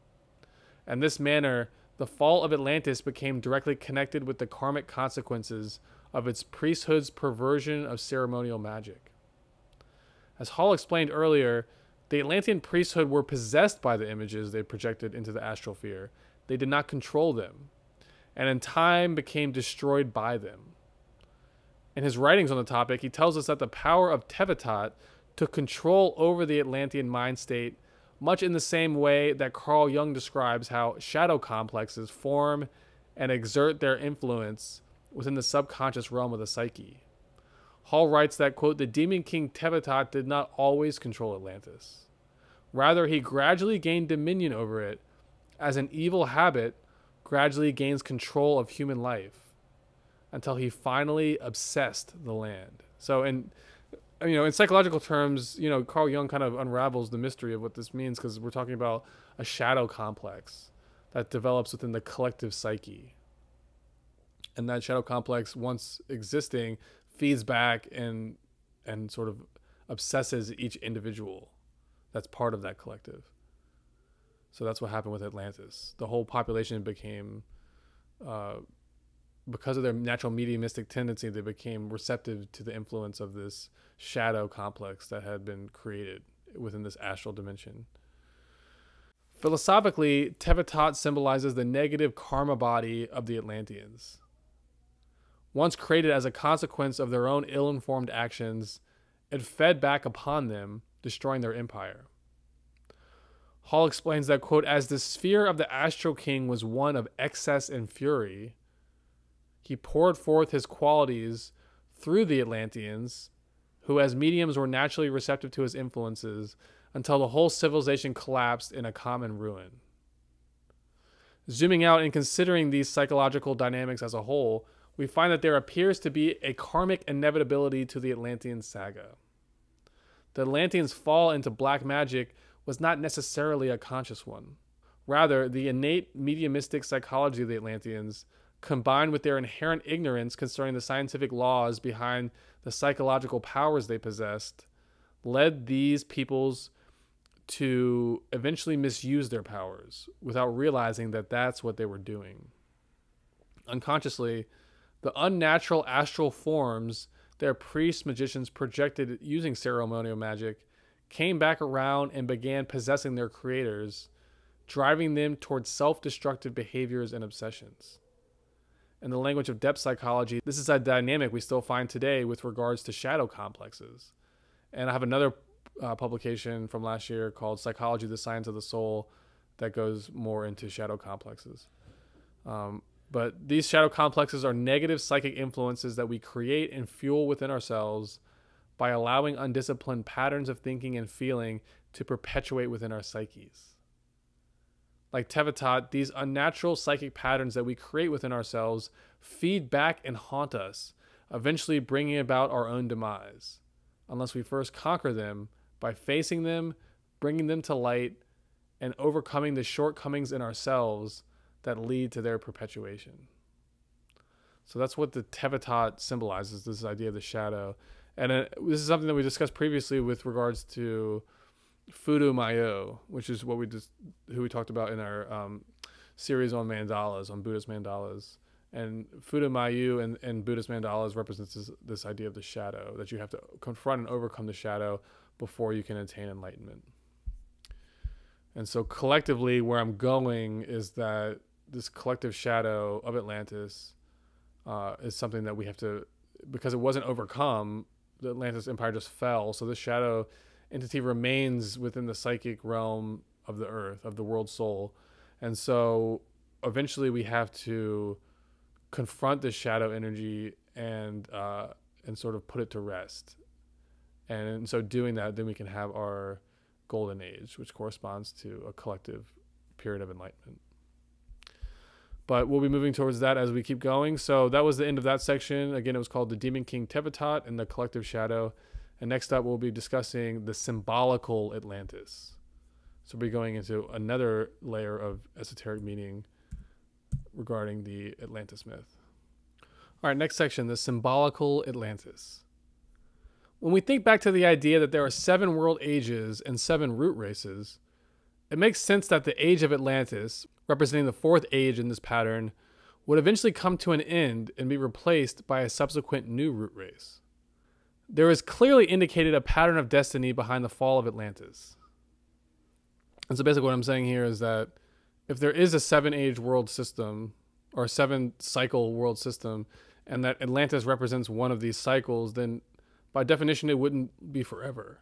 In this manner, the fall of Atlantis became directly connected with the karmic consequences of its priesthood's perversion of ceremonial magic. As Hall explained earlier, the Atlantean priesthood were possessed by the images they projected into the astral sphere. They did not control them, and in time became destroyed by them. In his writings on the topic, he tells us that the power of Tevatat took control over the Atlantean mind state, much in the same way that Carl Jung describes how shadow complexes form and exert their influence within the subconscious realm of the psyche. Hall writes that, quote, the demon king Tevatat did not always control Atlantis. Rather, he gradually gained dominion over it as an evil habit gradually gains control of human life until he finally obsessed the land. So in psychological terms, Carl Jung kind of unravels the mystery of what this means, because we're talking about a shadow complex. that develops within the collective psyche. And that shadow complex, once existing, feeds back and sort of obsesses each individual that's part of that collective. So that's what happened with Atlantis. The whole population became, because of their natural mediumistic tendency, they became receptive to the influence of this shadow complex that had been created within this astral dimension. Philosophically, Tevatat symbolizes the negative karma body of the Atlanteans. Once created as a consequence of their own ill-informed actions, it fed back upon them, destroying their empire. Hall explains that, quote, as the sphere of the Astral King was one of excess and fury, he poured forth his qualities through the Atlanteans, who as mediums were naturally receptive to his influences, until the whole civilization collapsed in a common ruin. Zooming out and considering these psychological dynamics as a whole, we find that there appears to be a karmic inevitability to the Atlantean saga. The Atlanteans' fall into black magic was not necessarily a conscious one. Rather, the innate mediumistic psychology of the Atlanteans, combined with their inherent ignorance concerning the scientific laws behind the psychological powers they possessed, led these peoples to eventually misuse their powers without realizing that that's what they were doing. Unconsciously, the unnatural astral forms their priest magicians projected using ceremonial magic came back around and began possessing their creators, driving them towards self-destructive behaviors and obsessions. In the language of depth psychology, this is a dynamic we still find today with regards to shadow complexes. And I have another publication from last year called Psychology, the Science of the Soul, that goes more into shadow complexes. But these shadow complexes are negative psychic influences that we create and fuel within ourselves by allowing undisciplined patterns of thinking and feeling to perpetuate within our psyches. Like Tevatat, these unnatural psychic patterns that we create within ourselves feed back and haunt us, eventually bringing about our own demise, unless we first conquer them by facing them, bringing them to light, and overcoming the shortcomings in ourselves that lead to their perpetuation. So that's what the Tevatat symbolizes, this idea of the shadow. And this is something that we discussed previously with regards to Fudo Mayo, which is what who we talked about in our series on mandalas, on Buddhist mandalas. And Fudo Mayo and Buddhist mandalas represents this idea of the shadow, that you have to confront and overcome the shadow before you can attain enlightenment. And so collectively, where I'm going is that this collective shadow of Atlantis is something that we have to, because it wasn't overcome, the Atlantis Empire just fell. So this shadow entity remains within the psychic realm of the earth, of the world soul. And so eventually we have to confront this shadow energy and sort of put it to rest. And in so doing that, then we can have our golden age, which corresponds to a collective period of enlightenment. But we'll be moving towards that as we keep going. So that was the end of that section. Again, it was called the Demon King Tevatat and the Collective Shadow. And next up, we'll be discussing the symbolical Atlantis. So we'll be going into another layer of esoteric meaning regarding the Atlantis myth. All right, next section, the symbolical Atlantis. When we think back to the idea that there are 7 world ages and 7 root races, it makes sense that the age of Atlantis, representing the 4th age in this pattern, would eventually come to an end and be replaced by a subsequent new root race. There is clearly indicated a pattern of destiny behind the fall of Atlantis. And so basically what I'm saying here is that if there is a 7-age world system, or a 7-cycle world system, and that Atlantis represents one of these cycles, then by definition it wouldn't be forever.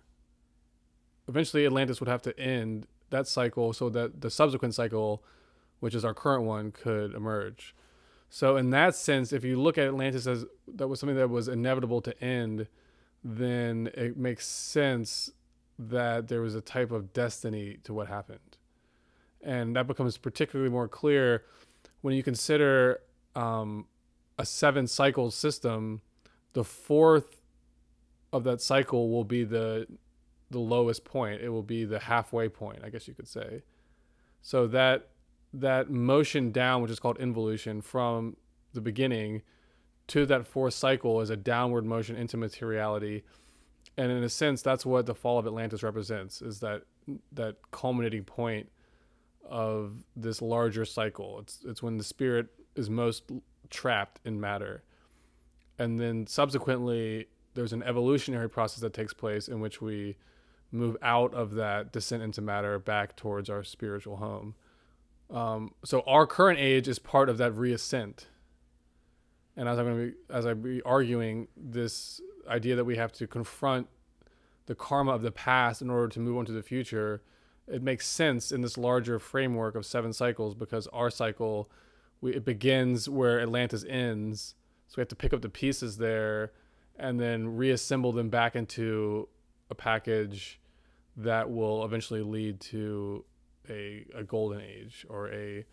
Eventually Atlantis would have to end that cycle so that the subsequent cycle, which is our current one, could emerge. So in that sense, if you look at Atlantis as that was something that was inevitable to end, then it makes sense that there was a type of destiny to what happened. And that becomes particularly more clear when you consider a 7-cycle system. The 4th of that cycle will be the lowest point. It will be the halfway point, I guess you could say. So that that motion down, which is called involution, from the beginning to that fourth cycle is a downward motion into materiality. And in a sense, that's what the fall of Atlantis represents, is that culminating point of this larger cycle. It's when the spirit is most trapped in matter. And then subsequently, there's an evolutionary process that takes place in which we move out of that descent into matter back towards our spiritual home. So our current age is part of that reascent. And as I be arguing this idea that we have to confront the karma of the past in order to move on to the future, it makes sense in this larger framework of 7 cycles, because our cycle, it begins where Atlantis ends. So we have to pick up the pieces there and then reassemble them back into a package that will eventually lead to a golden age, or a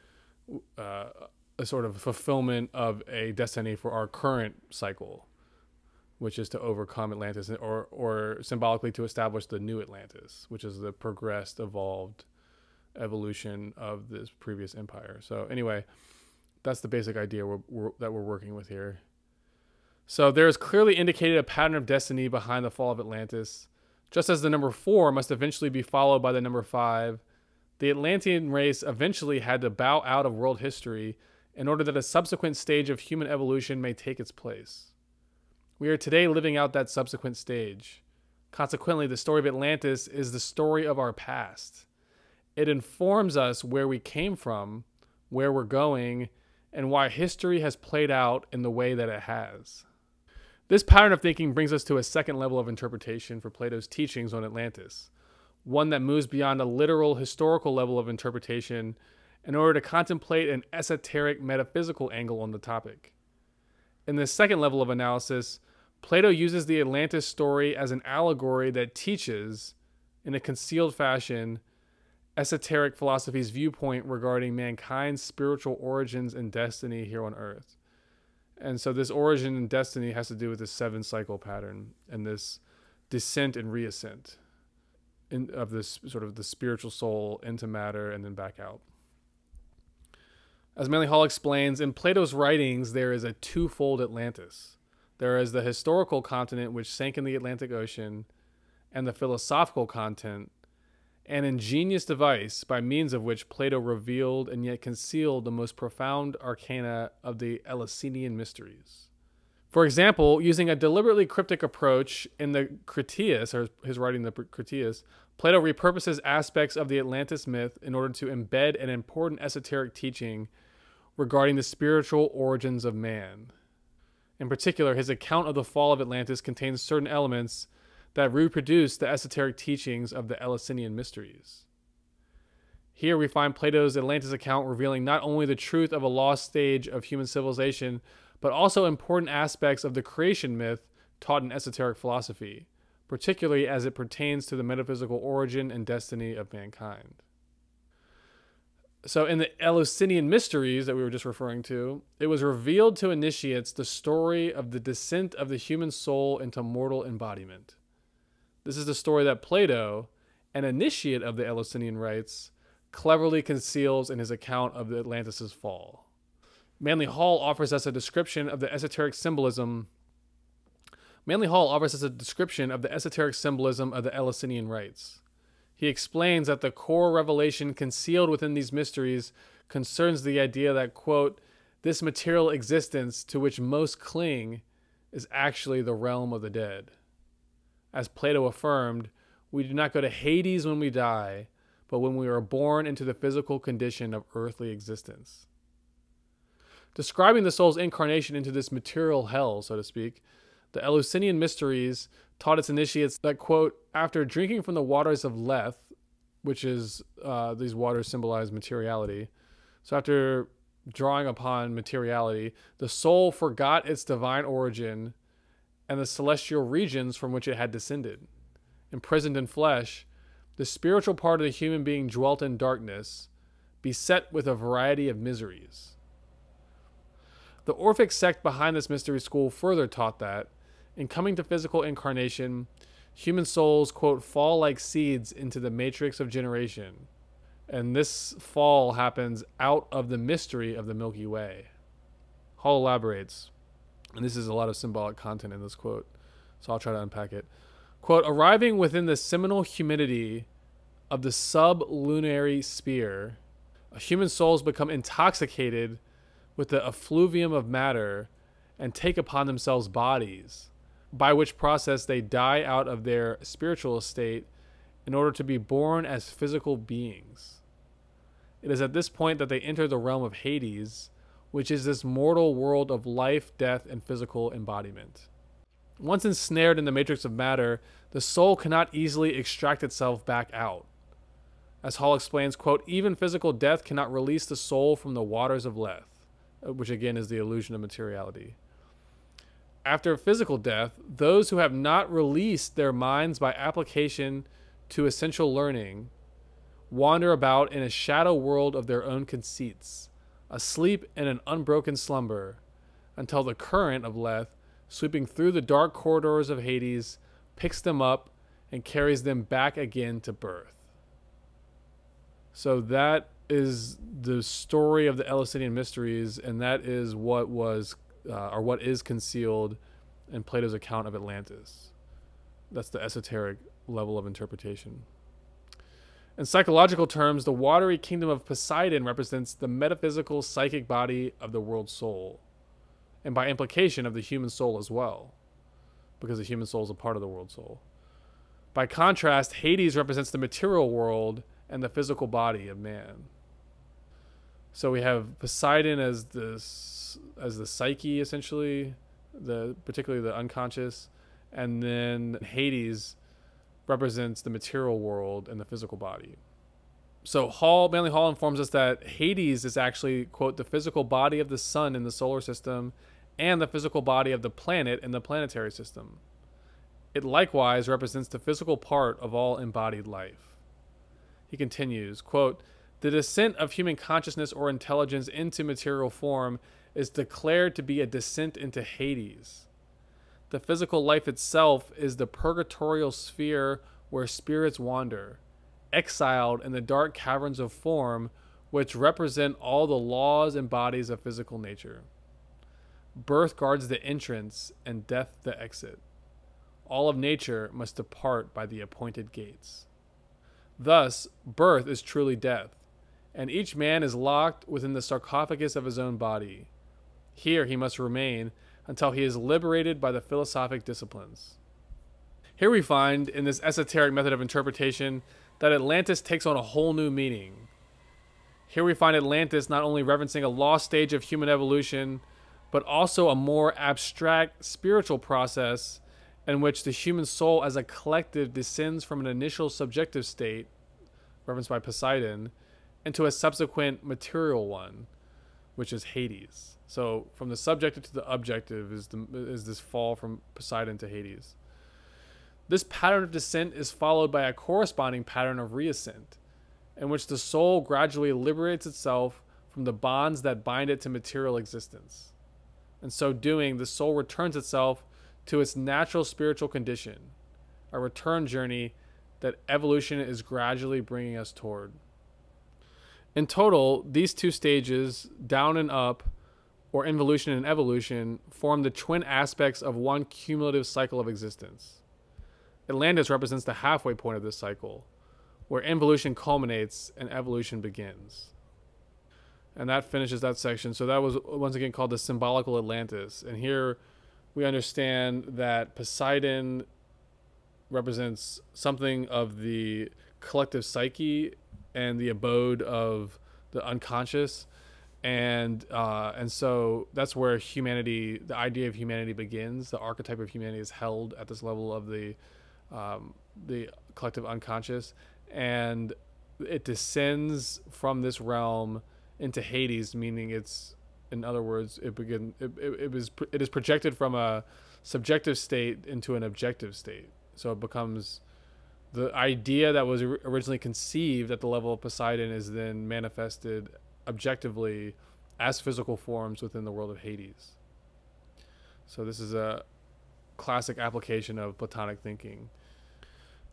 sort of fulfillment of a destiny for our current cycle, which is to overcome Atlantis, or symbolically to establish the new Atlantis, which is the progressed, evolved evolution of this previous empire. So anyway, that's the basic idea that we're working with here. So there is clearly indicated a pattern of destiny behind the fall of Atlantis. Just as the number 4 must eventually be followed by the number 5, the Atlantean race eventually had to bow out of world history in order that a subsequent stage of human evolution may take its place. We are today living out that subsequent stage. Consequently, the story of Atlantis is the story of our past. It informs us where we came from, where we're going, and why history has played out in the way that it has. This pattern of thinking brings us to a second level of interpretation for Plato's teachings on Atlantis, one that moves beyond a literal historical level of interpretation in order to contemplate an esoteric metaphysical angle on the topic. In this second level of analysis, Plato uses the Atlantis story as an allegory that teaches, in a concealed fashion, esoteric philosophy's viewpoint regarding mankind's spiritual origins and destiny here on Earth. And so this origin and destiny has to do with this 7 cycle pattern and this descent and reascent of this sort of the spiritual soul into matter and then back out. As Manly Hall explains, in Plato's writings, there is a twofold Atlantis. There is the historical continent which sank in the Atlantic Ocean, and the philosophical content, an ingenious device by means of which Plato revealed and yet concealed the most profound arcana of the Eleusinian mysteries. For example, using a deliberately cryptic approach in the Critias, or his writing the Critias, Plato repurposes aspects of the Atlantis myth in order to embed an important esoteric teaching regarding the spiritual origins of man. In particular, his account of the fall of Atlantis contains certain elements that reproduce the esoteric teachings of the Eleusinian mysteries. Here we find Plato's Atlantis account revealing not only the truth of a lost stage of human civilization, but also important aspects of the creation myth taught in esoteric philosophy, particularly as it pertains to the metaphysical origin and destiny of mankind. So in the Eleusinian mysteries that we were just referring to, it was revealed to initiates the story of the descent of the human soul into mortal embodiment. This is the story that Plato, an initiate of the Eleusinian rites, cleverly conceals in his account of the Atlantis' fall. Manly Hall offers us a description of the esoteric symbolism. Manly Hall offers us a description of the esoteric symbolism of the Eleusinian rites. He explains that the core revelation concealed within these mysteries concerns the idea that, quote, this material existence to which most cling is actually the realm of the dead. As Plato affirmed, we do not go to Hades when we die, but when we are born into the physical condition of earthly existence. Describing the soul's incarnation into this material hell, so to speak, the Eleusinian mysteries taught its initiates that, quote, after drinking from the waters of Lethe, which is, these waters symbolize materiality. So after drawing upon materiality, the soul forgot its divine origin and the celestial regions from which it had descended. Imprisoned in flesh, the spiritual part of the human being dwelt in darkness, beset with a variety of miseries. The Orphic sect behind this mystery school further taught that, in coming to physical incarnation, human souls, quote, fall like seeds into the matrix of generation. And this fall happens out of the mystery of the Milky Way. Hall elaborates, and this is a lot of symbolic content in this quote, so I'll try to unpack it. Quote, arriving within the seminal humidity of the sublunary sphere, human souls become intoxicated with the effluvium of matter and take upon themselves bodies, by which process they die out of their spiritual estate in order to be born as physical beings. It is at this point that they enter the realm of Hades, which is this mortal world of life, death, and physical embodiment. Once ensnared in the matrix of matter, the soul cannot easily extract itself back out. As Hall explains, quote, even physical death cannot release the soul from the waters of Lethe, which again is the illusion of materiality. After physical death, those who have not released their minds by application to essential learning wander about in a shadow world of their own conceits, asleep in an unbroken slumber, until the current of Lethe, sweeping through the dark corridors of Hades, picks them up and carries them back again to birth. So that is the story of the Eleusinian Mysteries, and that is what was, or what is concealed in Plato's account of Atlantis. That's the esoteric level of interpretation. In psychological terms, the watery kingdom of Poseidon represents the metaphysical psychic body of the world soul, and by implication of the human soul as well, because the human soul is a part of the world soul. By contrast, Hades represents the material world and the physical body of man. So we have Poseidon as the psyche, essentially, particularly the unconscious, and then Hades represents the material world and the physical body. So Manly Hall informs us that Hades is actually, quote, the physical body of the sun in the solar system and the physical body of the planet in the planetary system. It likewise represents the physical part of all embodied life. He continues, quote, the descent of human consciousness or intelligence into material form is declared to be a descent into Hades. The physical life itself is the purgatorial sphere where spirits wander, exiled in the dark caverns of form which represent all the laws and bodies of physical nature. Birth guards the entrance and death the exit. All of nature must depart by the appointed gates. Thus, birth is truly death, and each man is locked within the sarcophagus of his own body. Here he must remain until he is liberated by the philosophic disciplines. Here we find, in this esoteric method of interpretation, that Atlantis takes on a whole new meaning. Here we find Atlantis not only referencing a lost stage of human evolution, but also a more abstract spiritual process in which the human soul as a collective descends from an initial subjective state, referenced by Poseidon, into a subsequent material one, which is Hades. So from the subjective to the objective is this fall from Poseidon to Hades. This pattern of descent is followed by a corresponding pattern of reascent, in which the soul gradually liberates itself from the bonds that bind it to material existence. In so doing, the soul returns itself to its natural spiritual condition, a return journey that evolution is gradually bringing us toward. In total, these two stages, down and up, or involution and evolution, form the twin aspects of one cumulative cycle of existence. Atlantis represents the halfway point of this cycle, where involution culminates and evolution begins. And that finishes that section. So that was once again called the symbolical Atlantis. And here we understand that Poseidon represents something of the collective psyche and the abode of the unconscious. And so that's where humanity, the idea of humanity begins. The archetype of humanity is held at this level of the collective unconscious, and it descends from this realm into Hades, meaning it's, in other words, it is projected from a subjective state into an objective state. So it becomes the idea that was originally conceived at the level of Poseidon is then manifested objectively as physical forms within the world of Hades. So this is a classic application of Platonic thinking.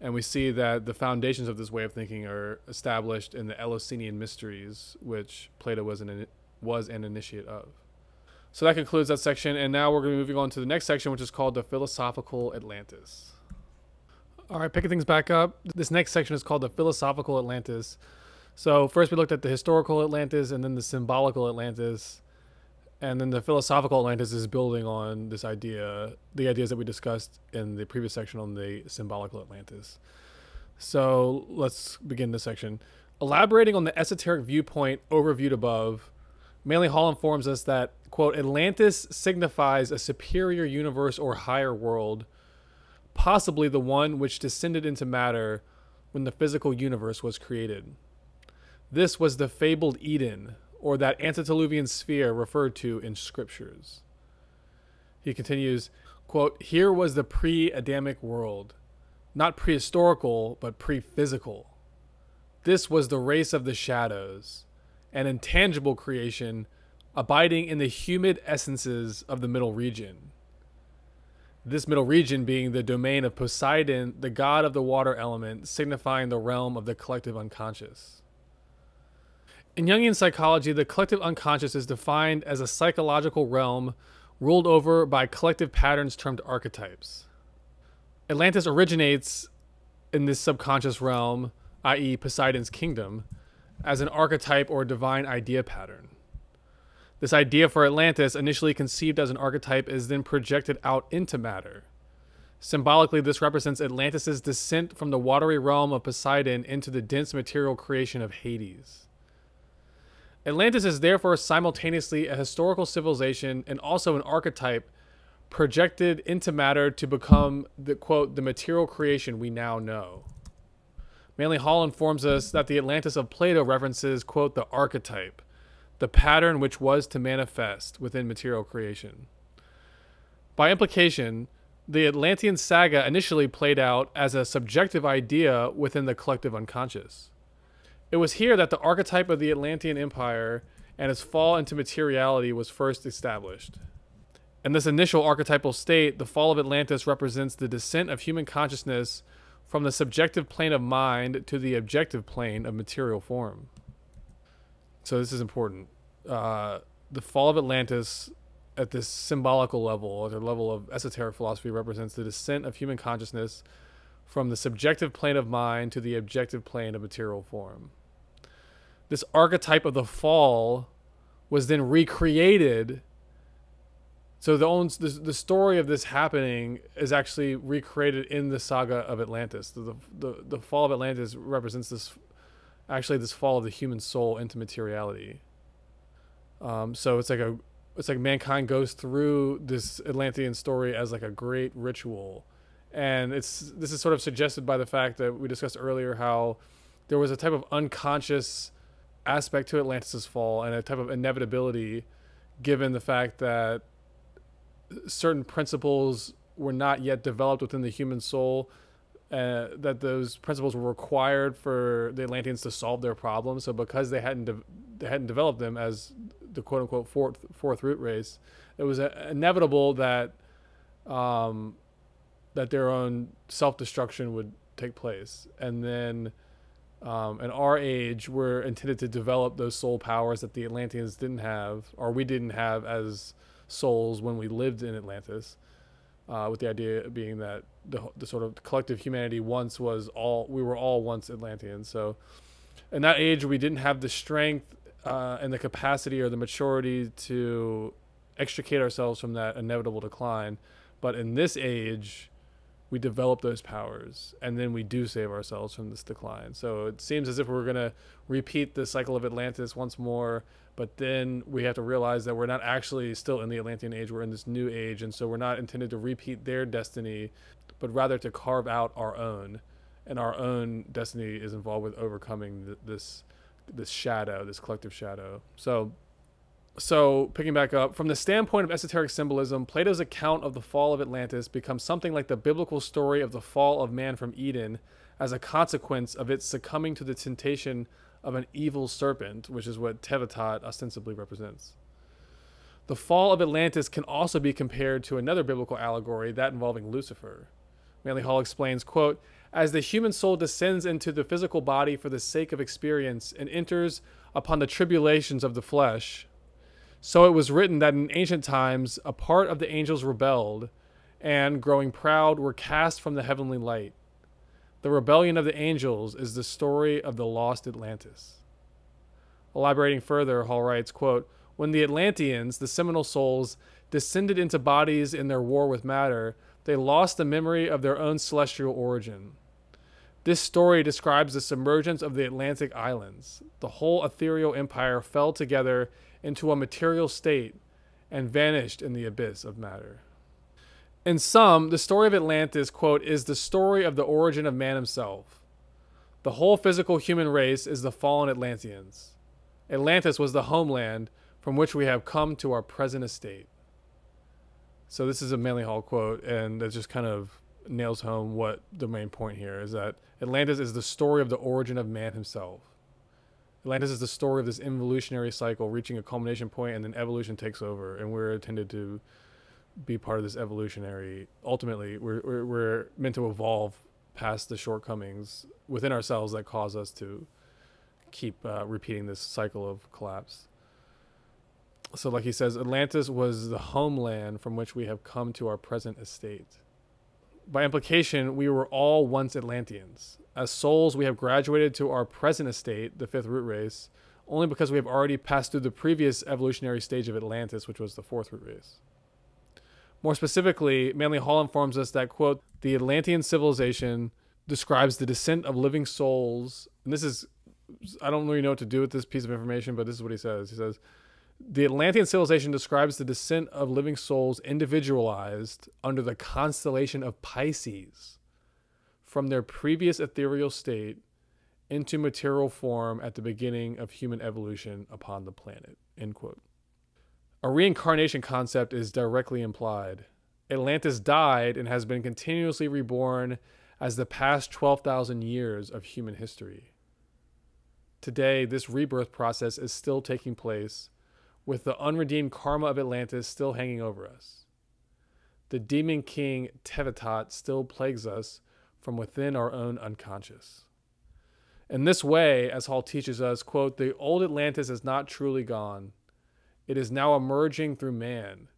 And we see that the foundations of this way of thinking are established in the Eleusinian mysteries, which Plato was an initiate of. So that concludes that section, and now we're going to be moving on to the next section, which is called the Philosophical Atlantis. All right, picking things back up. This next section is called the Philosophical Atlantis. So first we looked at the historical Atlantis and then the symbolical Atlantis. And then the philosophical Atlantis is building on this idea, the ideas that we discussed in the previous section on the symbolical Atlantis. So let's begin this section. Elaborating on the esoteric viewpoint overviewed above, Manly Hall informs us that, quote, Atlantis signifies a superior universe or higher world, possibly the one which descended into matter when the physical universe was created. This was the fabled Eden, or that antediluvian sphere referred to in scriptures. He continues, quote, here was the pre-Adamic world, not prehistorical, but pre-physical. This was the race of the shadows, an intangible creation abiding in the humid essences of the middle region. This middle region being the domain of Poseidon, the god of the water element, signifying the realm of the collective unconscious. In Jungian psychology, the collective unconscious is defined as a psychological realm ruled over by collective patterns termed archetypes. Atlantis originates in this subconscious realm, i.e. Poseidon's kingdom, as an archetype or divine idea pattern. This idea for Atlantis, initially conceived as an archetype, is then projected out into matter. Symbolically, this represents Atlantis' descent from the watery realm of Poseidon into the dense material creation of Hades. Atlantis is therefore simultaneously a historical civilization and also an archetype projected into matter to become the, quote, the material creation we now know. Manly Hall informs us that the Atlantis of Plato references, quote, the archetype, the pattern which was to manifest within material creation. By implication, the Atlantean saga initially played out as a subjective idea within the collective unconscious. It was here that the archetype of the Atlantean Empire and its fall into materiality was first established. In this initial archetypal state, the fall of Atlantis represents the descent of human consciousness from the subjective plane of mind to the objective plane of material form. So this is important. The fall of Atlantis at this symbolical level, at the level of esoteric philosophy, represents the descent of human consciousness from the subjective plane of mind to the objective plane of material form. This archetype of the fall was then recreated. So the story of this happening is actually recreated in the saga of Atlantis. The fall of Atlantis represents this fall of the human soul into materiality. So it's like mankind goes through this Atlantean story as like a great ritual. And this is sort of suggested by the fact that we discussed earlier how there was a type of unconscious aspect to Atlantis' fall and a type of inevitability given the fact that certain principles were not yet developed within the human soul, that those principles were required for the Atlanteans to solve their problems. So because they hadn't developed them as the quote-unquote fourth root race, it was inevitable that that their own self-destruction would take place. And then in our age, we're intended to develop those soul powers that the Atlanteans didn't have, or we didn't have as souls when we lived in Atlantis, with the idea being that the sort of collective humanity once was we were all once Atlanteans. So in that age, we didn't have the strength and the capacity or the maturity to extricate ourselves from that inevitable decline. But in this age, we develop those powers, and then we do save ourselves from this decline. So it seems as if we're going to repeat the cycle of Atlantis once more, but then we have to realize that we're not actually still in the Atlantean age. We're in this new age, and so we're not intended to repeat their destiny, but rather to carve out our own. And our own destiny is involved with overcoming this shadow, this collective shadow. So picking back up, from the standpoint of esoteric symbolism, Plato's account of the fall of Atlantis becomes something like the biblical story of the fall of man from Eden as a consequence of its succumbing to the temptation of an evil serpent, which is what Tevitot ostensibly represents. The fall of Atlantis can also be compared to another biblical allegory, that involving Lucifer. Manly Hall explains, quote, As the human soul descends into the physical body for the sake of experience and enters upon the tribulations of the flesh, so it was written that in ancient times a part of the angels rebelled and, growing proud, were cast from the heavenly light. The rebellion of the angels is the story of the lost Atlantis. Elaborating further, Hall writes, quote, "When the Atlanteans, the seminal souls, descended into bodies in their war with matter, they lost the memory of their own celestial origin. This story describes the submergence of the Atlantic islands. The whole ethereal empire fell together into a material state and vanished in the abyss of matter." In sum, the story of Atlantis, quote, "is the story of the origin of man himself. The whole physical human race is the fallen Atlanteans. Atlantis was the homeland from which we have come to our present estate." So this is a Manly Hall quote, and it just kind of nails home what the main point here is, that Atlantis is the story of the origin of man himself. Atlantis is the story of this evolutionary cycle reaching a culmination point, and then evolution takes over, and we're intended to be part of this evolutionary. Ultimately, we're meant to evolve past the shortcomings within ourselves that cause us to keep repeating this cycle of collapse. So like he says, Atlantis was the homeland from which we have come to our present estate. By implication, we were all once Atlanteans. As souls, we have graduated to our present estate, the fifth root race, only because we have already passed through the previous evolutionary stage of Atlantis, which was the fourth root race. More specifically, Manly Hall informs us that, quote, "the Atlantean civilization describes the descent of living souls," and this is, I don't really know what to do with this piece of information, but this is what he says. He says, "The Atlantean civilization describes the descent of living souls individualized under the constellation of Pisces from their previous ethereal state into material form at the beginning of human evolution upon the planet," end quote. A reincarnation concept is directly implied. Atlantis died and has been continuously reborn as the past 12,000 years of human history. Today, this rebirth process is still taking place, with the unredeemed karma of Atlantis still hanging over us. The demon king Tevitot still plagues us from within our own unconscious. In this way, as Hall teaches us, quote, "the old Atlantis is not truly gone. It is now emerging through man.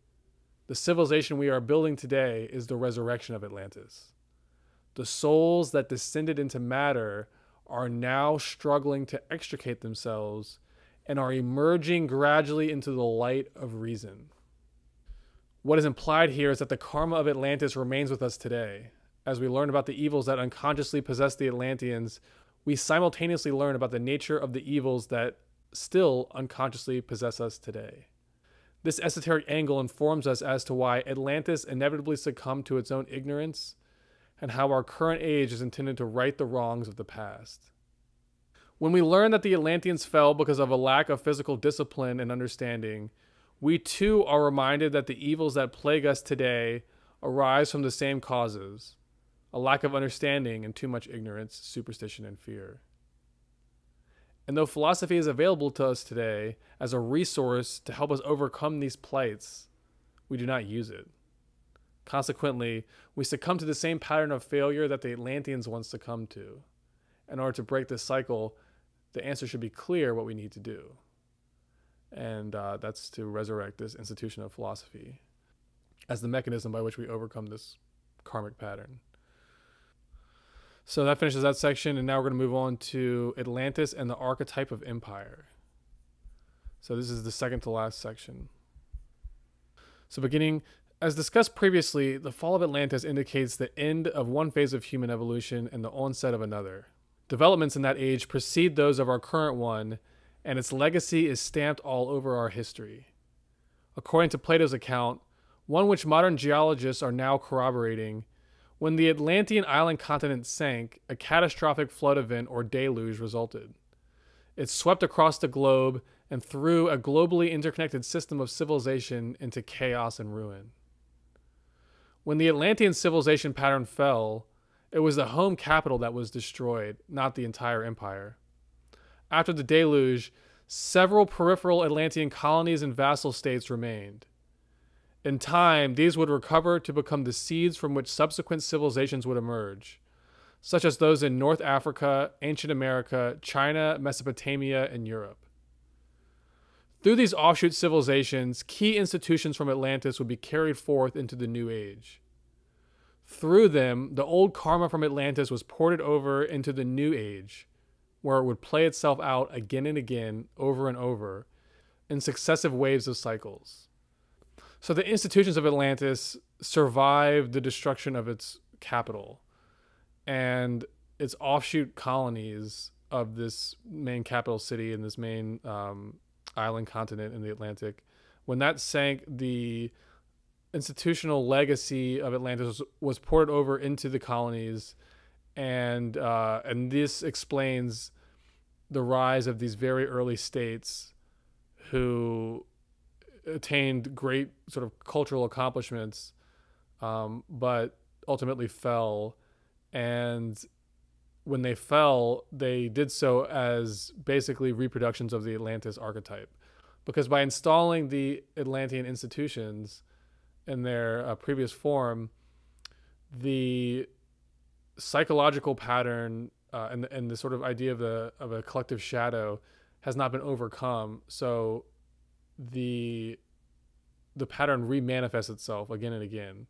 The civilization we are building today is the resurrection of Atlantis. The souls that descended into matter are now struggling to extricate themselves and are emerging gradually into the light of reason." What is implied here is that the karma of Atlantis remains with us today. As we learn about the evils that unconsciously possess the Atlanteans, we simultaneously learn about the nature of the evils that still unconsciously possess us today. This esoteric angle informs us as to why Atlantis inevitably succumbed to its own ignorance and how our current age is intended to right the wrongs of the past. When we learn that the Atlanteans fell because of a lack of physical discipline and understanding, we too are reminded that the evils that plague us today arise from the same causes: a lack of understanding and too much ignorance, superstition, and fear. And though philosophy is available to us today as a resource to help us overcome these plights, we do not use it. Consequently, we succumb to the same pattern of failure that the Atlanteans once succumbed to. In order to break this cycle, the answer should be clear what we need to do. And that's to resurrect this institution of philosophy as the mechanism by which we overcome this karmic pattern. So that finishes that section, and now we're going to move on to Atlantis and the archetype of empire. So this is the second to last section. So beginning, as discussed previously, the fall of Atlantis indicates the end of one phase of human evolution and the onset of another. Developments in that age precede those of our current one, and its legacy is stamped all over our history. According to Plato's account, one which modern geologists are now corroborating, when the Atlantean island continent sank, a catastrophic flood event or deluge resulted. It swept across the globe and threw a globally interconnected system of civilization into chaos and ruin. When the Atlantean civilization pattern fell, it was the home capital that was destroyed, not the entire empire. After the deluge, several peripheral Atlantean colonies and vassal states remained. In time, these would recover to become the seeds from which subsequent civilizations would emerge. such as those in North Africa, ancient America, China, Mesopotamia, and Europe. Through these offshoot civilizations, key institutions from Atlantis would be carried forth into the New Age. Through them, the old karma from Atlantis was ported over into the New Age, where it would play itself out again and again, over and over, in successive waves of cycles. So the institutions of Atlantis survived the destruction of its capital, and its offshoot colonies of this main capital city and this main island continent in the Atlantic. When that sank, the institutional legacy of Atlantis was poured over into the colonies, and this explains the rise of these very early states who attained great sort of cultural accomplishments, but ultimately fell. And when they fell, they did so as basically reproductions of the Atlantis archetype. Because by installing the Atlantean institutions in their previous form, the psychological pattern and the sort of idea of a collective shadow has not been overcome. So the pattern remanifests itself again and again.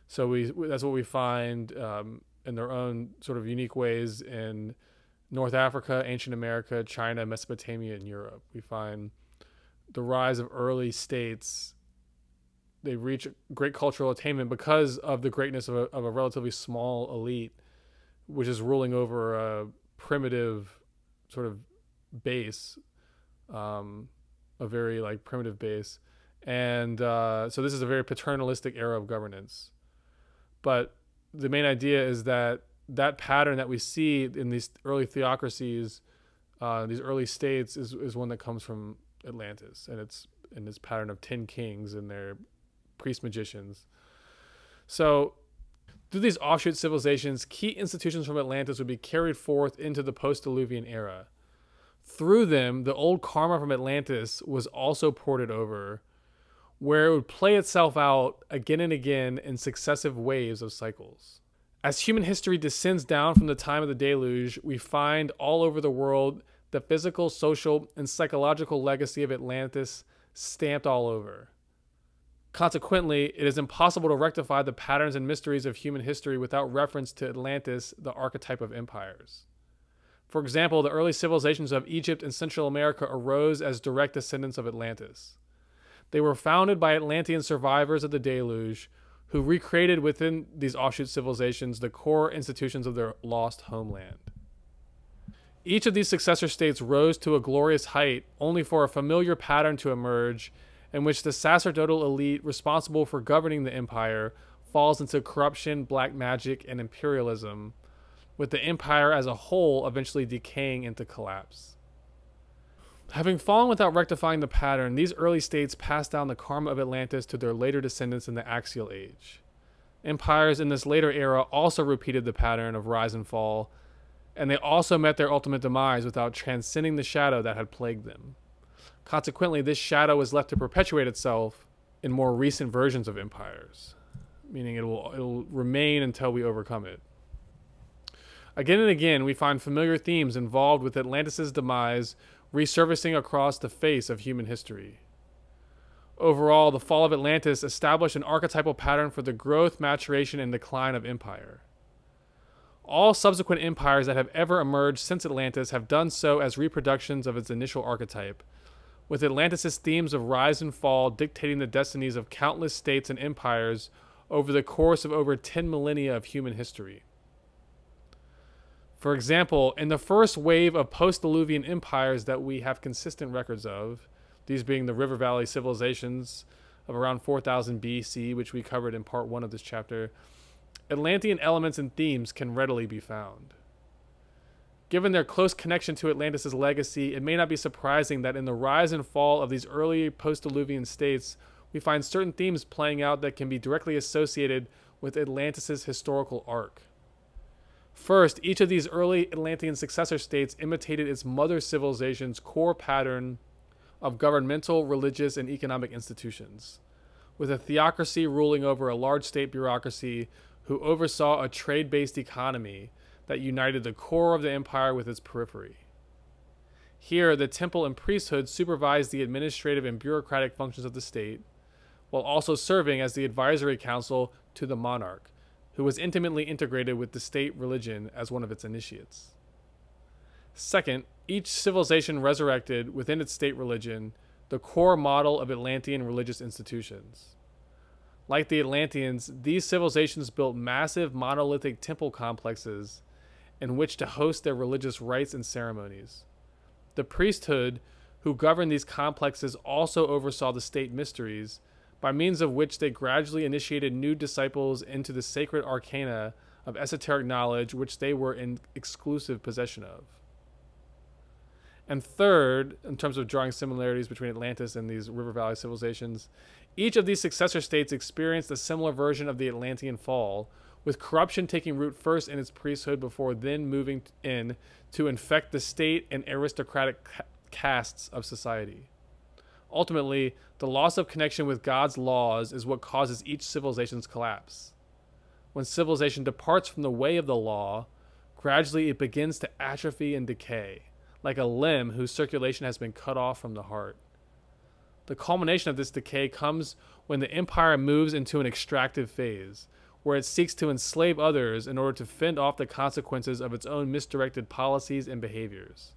So that's what we find in their own sort of unique ways in North Africa, ancient America, China, Mesopotamia, and Europe. We find the rise of early states. They reach great cultural attainment because of the greatness of a relatively small elite, which is ruling over a primitive sort of base, a very like primitive base. And so this is a very paternalistic era of governance. But the main idea is that pattern that we see in these early theocracies, these early states, is one that comes from Atlantis, and it's in this pattern of 10 kings and their priest magicians. So through these offshoot civilizations, key institutions from Atlantis would be carried forth into the post-Diluvian era. Through them, the old karma from Atlantis was also ported over, where it would play itself out again and again in successive waves of cycles. As human history descends down from the time of the deluge, we find all over the world the physical, social, and psychological legacy of Atlantis stamped all over. Consequently, it is impossible to rectify the patterns and mysteries of human history without reference to Atlantis, the archetype of empires. For example, the early civilizations of Egypt and Central America arose as direct descendants of Atlantis. They were founded by Atlantean survivors of the deluge who recreated within these offshoot civilizations the core institutions of their lost homeland. Each of these successor states rose to a glorious height only for a familiar pattern to emerge in which the sacerdotal elite responsible for governing the empire falls into corruption, black magic, and imperialism, with the empire as a whole eventually decaying into collapse. Having fallen without rectifying the pattern, these early states passed down the karma of Atlantis to their later descendants in the Axial Age. Empires in this later era also repeated the pattern of rise and fall, and they also met their ultimate demise without transcending the shadow that had plagued them. Consequently, this shadow was left to perpetuate itself in more recent versions of empires, meaning it will remain until we overcome it. Again and again, we find familiar themes involved with Atlantis' demise resurfacing across the face of human history. Overall, the fall of Atlantis established an archetypal pattern for the growth, maturation, and decline of empire. All subsequent empires that have ever emerged since Atlantis have done so as reproductions of its initial archetype, with Atlantis' themes of rise and fall dictating the destinies of countless states and empires over the course of over 10 millennia of human history. For example, in the first wave of post-Diluvian empires that we have consistent records of, these being the River Valley civilizations of around 4000 BC, which we covered in part 1 of this chapter, Atlantean elements and themes can readily be found. Given their close connection to Atlantis' legacy, it may not be surprising that in the rise and fall of these early post-Diluvian states, we find certain themes playing out that can be directly associated with Atlantis' historical arc. First, each of these early Atlantean successor states imitated its mother civilization's core pattern of governmental, religious, and economic institutions, with a theocracy ruling over a large state bureaucracy who oversaw a trade-based economy that united the core of the empire with its periphery. Here, the temple and priesthood supervised the administrative and bureaucratic functions of the state, while also serving as the advisory council to the monarch, who was intimately integrated with the state religion as one of its initiates. Second, each civilization resurrected within its state religion the core model of Atlantean religious institutions. Like the Atlanteans, these civilizations built massive monolithic temple complexes in which to host their religious rites and ceremonies. The priesthood, who governed these complexes, also oversaw the state mysteries, by means of which they gradually initiated new disciples into the sacred arcana of esoteric knowledge which they were in exclusive possession of. And third, in terms of drawing similarities between Atlantis and these River Valley civilizations, each of these successor states experienced a similar version of the Atlantean fall, with corruption taking root first in its priesthood before then moving in to infect the state and aristocratic castes of society. Ultimately, the loss of connection with God's laws is what causes each civilization's collapse. When civilization departs from the way of the law, gradually it begins to atrophy and decay, like a limb whose circulation has been cut off from the heart. The culmination of this decay comes when the empire moves into an extractive phase, where it seeks to enslave others in order to fend off the consequences of its own misdirected policies and behaviors.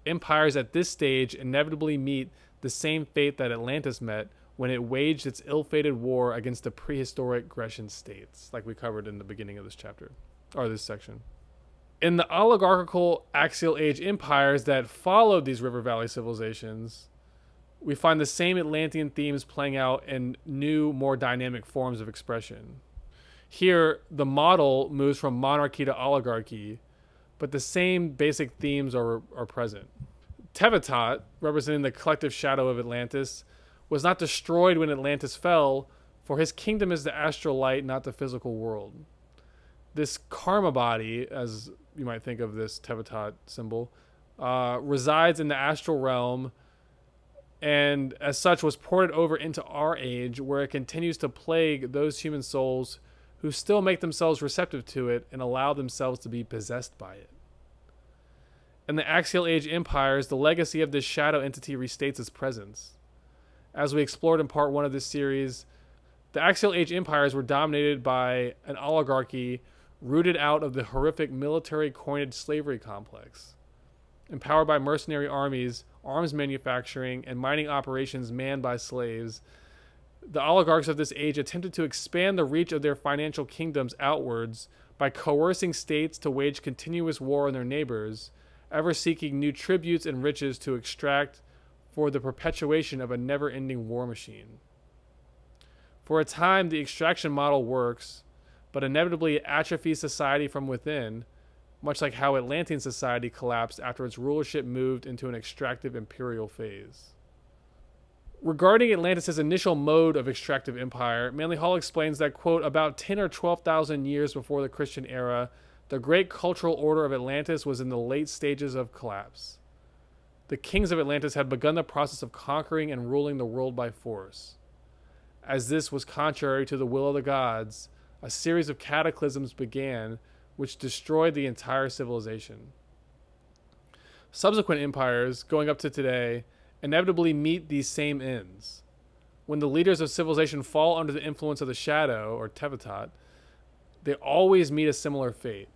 Empires at this stage inevitably meet the same fate that Atlantis met when it waged its ill-fated war against the prehistoric Grecian states, like we covered in the beginning of this chapter, or this section. In the oligarchical axial age empires that followed these river valley civilizations, we find the same Atlantean themes playing out in new, more dynamic forms of expression. Here, the model moves from monarchy to oligarchy, but the same basic themes are present. Tevitot, representing the collective shadow of Atlantis, was not destroyed when Atlantis fell, for his kingdom is the astral light, not the physical world. This karma body, as you might think of this Tevitot symbol, resides in the astral realm, and as such was ported over into our age, where it continues to plague those human souls who still make themselves receptive to it and allow themselves to be possessed by it. In the axial age empires, the legacy of this shadow entity restates its presence. As we explored in part 1 of this series, the axial age empires were dominated by an oligarchy rooted out of the horrific military coinage slavery complex. Empowered by mercenary armies, arms manufacturing, and mining operations manned by slaves, the oligarchs of this age attempted to expand the reach of their financial kingdoms outwards by coercing states to wage continuous war on their neighbors, ever seeking new tributes and riches to extract for the perpetuation of a never-ending war machine. For a time, the extraction model works, but inevitably it atrophies society from within, much like how Atlantean society collapsed after its rulership moved into an extractive imperial phase. Regarding Atlantis' initial mode of extractive empire, Manly Hall explains that, quote, about 10 or 12,000 years before the Christian era, the great cultural order of Atlantis was in the late stages of collapse. The kings of Atlantis had begun the process of conquering and ruling the world by force. As this was contrary to the will of the gods, a series of cataclysms began which destroyed the entire civilization. Subsequent empires, going up to today, inevitably meet these same ends. When the leaders of civilization fall under the influence of the shadow, or Tevitot, they always meet a similar fate.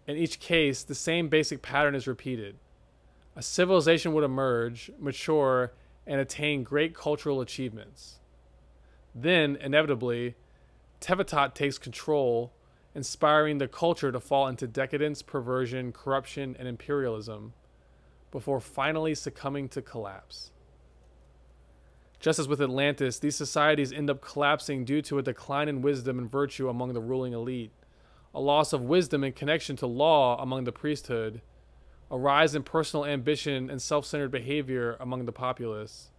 In each case, the same basic pattern is repeated. A civilization would emerge, mature, and attain great cultural achievements. Then, inevitably, Tevitot takes control, inspiring the culture to fall into decadence, perversion, corruption, and imperialism, before finally succumbing to collapse. Just as with Atlantis, these societies end up collapsing due to a decline in wisdom and virtue among the ruling elite, a loss of wisdom and connection to law among the priesthood, a rise in personal ambition and self-centered behavior among the populace,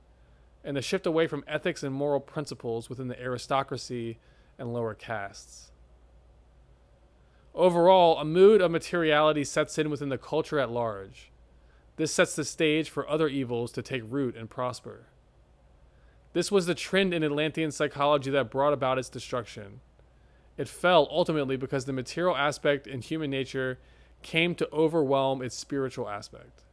and a shift away from ethics and moral principles within the aristocracy and lower castes. Overall, a mood of materiality sets in within the culture at large. This sets the stage for other evils to take root and prosper. This was the trend in Atlantean psychology that brought about its destruction. It fell ultimately because the material aspect in human nature came to overwhelm its spiritual aspect.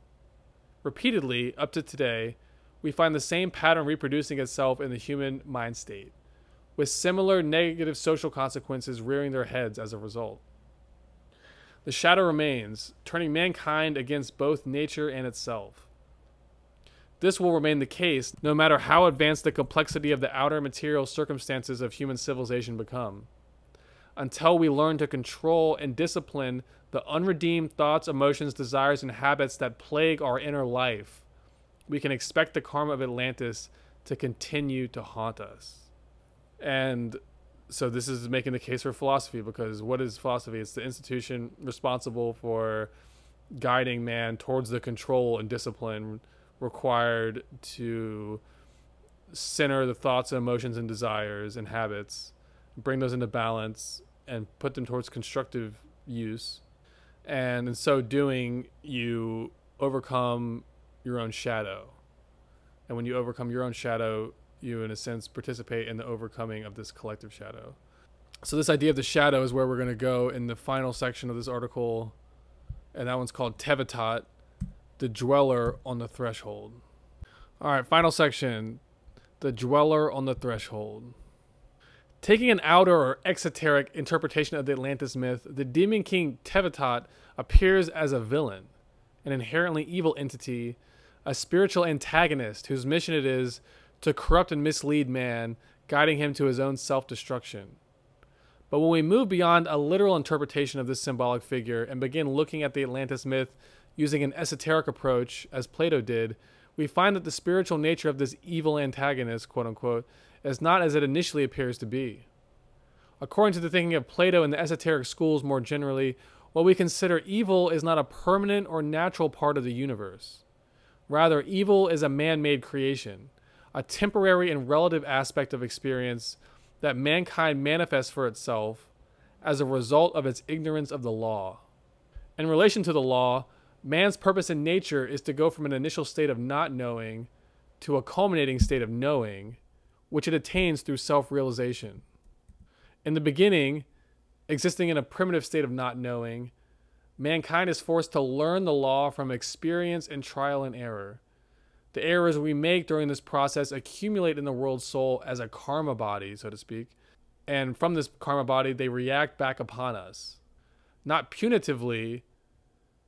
Repeatedly, up to today, we find the same pattern reproducing itself in the human mind state, with similar negative social consequences rearing their heads as a result. The shadow remains, turning mankind against both nature and itself. This will remain the case no matter how advanced the complexity of the outer material circumstances of human civilization become, until we learn to control and discipline the unredeemed thoughts, emotions, desires, and habits that plague our inner life. We can expect the karma of Atlantis to continue to haunt us. And so this is making the case for philosophy, because what is philosophy? It's the institution responsible for guiding man towards the control and discipline required to center the thoughts and emotions and desires and habits, bring those into balance, and put them towards constructive use. And in so doing, you overcome your own shadow. And when you overcome your own shadow, you, in a sense, participate in the overcoming of this collective shadow. So this idea of the shadow is where we're going to go in the final section of this article. And that one's called Tevatat, the dweller on the threshold. All right, final section, the dweller on the threshold. Taking an outer or exoteric interpretation of the Atlantis myth, the demon king Tevatat appears as a villain, an inherently evil entity, a spiritual antagonist whose mission it is to corrupt and mislead man, guiding him to his own self-destruction. But when we move beyond a literal interpretation of this symbolic figure and begin looking at the Atlantis myth using an esoteric approach, as Plato did, we find that the spiritual nature of this evil antagonist, quote unquote, is not as it initially appears to be. According to the thinking of Plato and the esoteric schools more generally, what we consider evil is not a permanent or natural part of the universe. Rather, evil is a man-made creation, a temporary and relative aspect of experience that mankind manifests for itself as a result of its ignorance of the law. In relation to the law, man's purpose in nature is to go from an initial state of not knowing to a culminating state of knowing, which it attains through self-realization. In the beginning, existing in a primitive state of not knowing, mankind is forced to learn the law from experience and trial and error. The errors we make during this process accumulate in the world's soul as a karma body, so to speak, and from this karma body, they react back upon us. Not punitively,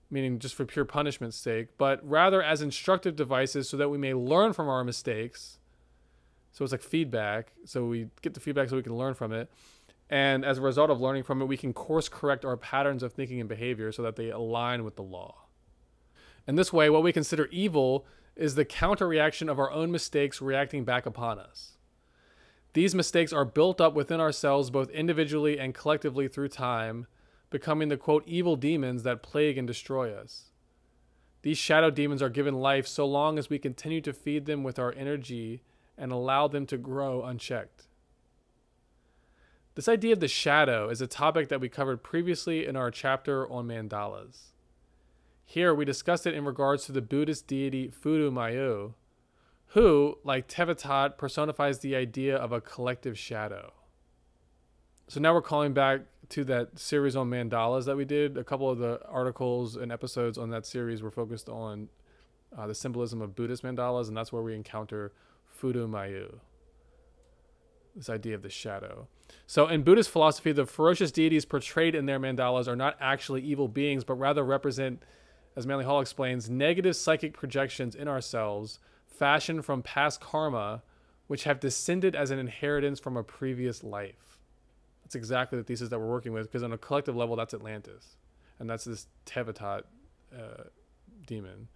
meaning just for pure punishment's sake, but rather as instructive devices so that we may learn from our mistakes. So it's like feedback. So we get the feedback so we can learn from it. And as a result of learning from it, we can course correct our patterns of thinking and behavior so that they align with the law. In this way, what we consider evil is the counter-reaction of our own mistakes reacting back upon us. These mistakes are built up within ourselves both individually and collectively through time, becoming the, quote, evil demons that plague and destroy us. These shadow demons are given life so long as we continue to feed them with our energy and allow them to grow unchecked. This idea of the shadow is a topic that we covered previously in our chapter on mandalas. Here we discussed it in regards to the Buddhist deity Fudo Mayu, who, like Tevatat, personifies the idea of a collective shadow. So now we're calling back to that series on mandalas that we did. A couple of the articles and episodes on that series were focused on the symbolism of Buddhist mandalas, and that's where we encounter Fudo Mayu, this idea of the shadow. So in Buddhist philosophy, the ferocious deities portrayed in their mandalas are not actually evil beings, but rather represent, as Manly Hall explains, negative psychic projections in ourselves fashioned from past karma, which have descended as an inheritance from a previous life. That's exactly the thesis that we're working with, because on a collective level, that's Atlantis. And that's this Tevatat demon.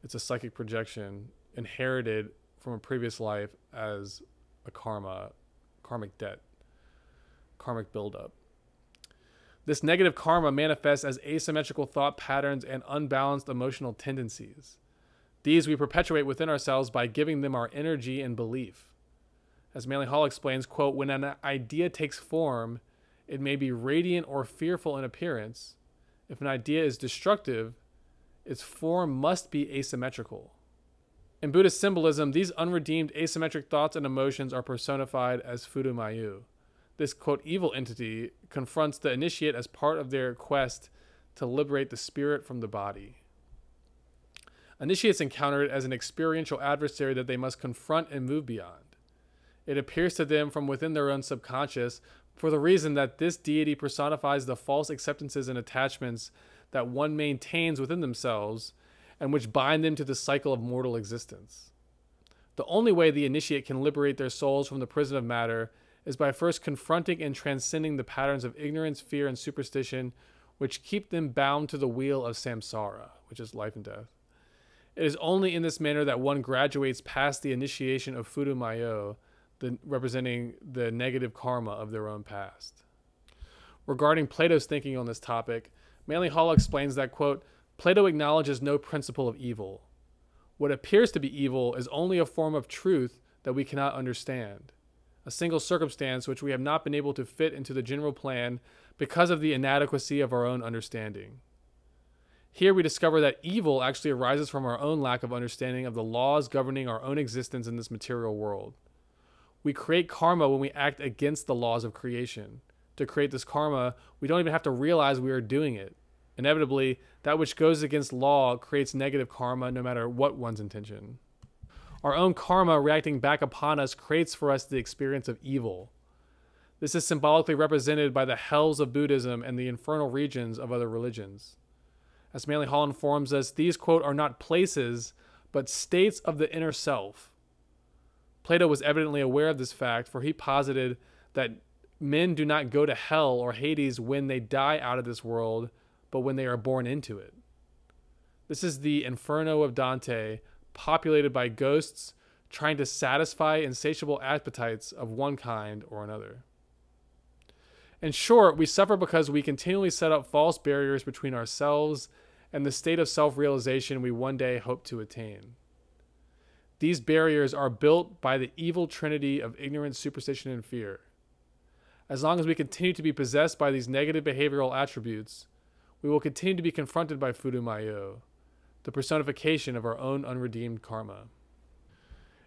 It's a psychic projection inherited from a previous life as a karmic debt, karmic buildup. This negative karma manifests as asymmetrical thought patterns and unbalanced emotional tendencies. These we perpetuate within ourselves by giving them our energy and belief. As Manly Hall explains, quote, when an idea takes form, it may be radiant or fearful in appearance. If an idea is destructive, its form must be asymmetrical. In Buddhist symbolism, these unredeemed asymmetric thoughts and emotions are personified as Fudo Mayu, this, quote, evil entity confronts the initiate as part of their quest to liberate the spirit from the body. Initiates encounter it as an experiential adversary that they must confront and move beyond. It appears to them from within their own subconscious for the reason that this deity personifies the false acceptances and attachments that one maintains within themselves and which bind them to the cycle of mortal existence. The only way the initiate can liberate their souls from the prison of matter is by first confronting and transcending the patterns of ignorance, fear, and superstition which keep them bound to the wheel of samsara, which is life and death. It is only in this manner that one graduates past the initiation of Furumayo, representing the negative karma of their own past. Regarding Plato's thinking on this topic, Manly Hall explains that, quote, Plato acknowledges no principle of evil. What appears to be evil is only a form of truth that we cannot understand, a single circumstance which we have not been able to fit into the general plan because of the inadequacy of our own understanding. Here we discover that evil actually arises from our own lack of understanding of the laws governing our own existence in this material world. We create karma when we act against the laws of creation. To create this karma, we don't even have to realize we are doing it. Inevitably, that which goes against law creates negative karma no matter what one's intention. Our own karma reacting back upon us creates for us the experience of evil. This is symbolically represented by the hells of Buddhism and the infernal regions of other religions. As Manly Hall informs us, these, quote, are not places, but states of the inner self. Plato was evidently aware of this fact, for he posited that men do not go to hell or Hades when they die out of this world, but when they are born into it. This is the Inferno of Dante, populated by ghosts trying to satisfy insatiable appetites of one kind or another. In short, we suffer because we continually set up false barriers between ourselves and the state of self-realization we one day hope to attain. These barriers are built by the evil trinity of ignorance, superstition, and fear. As long as we continue to be possessed by these negative behavioral attributes, we will continue to be confronted by Furumayo, the personification of our own unredeemed karma.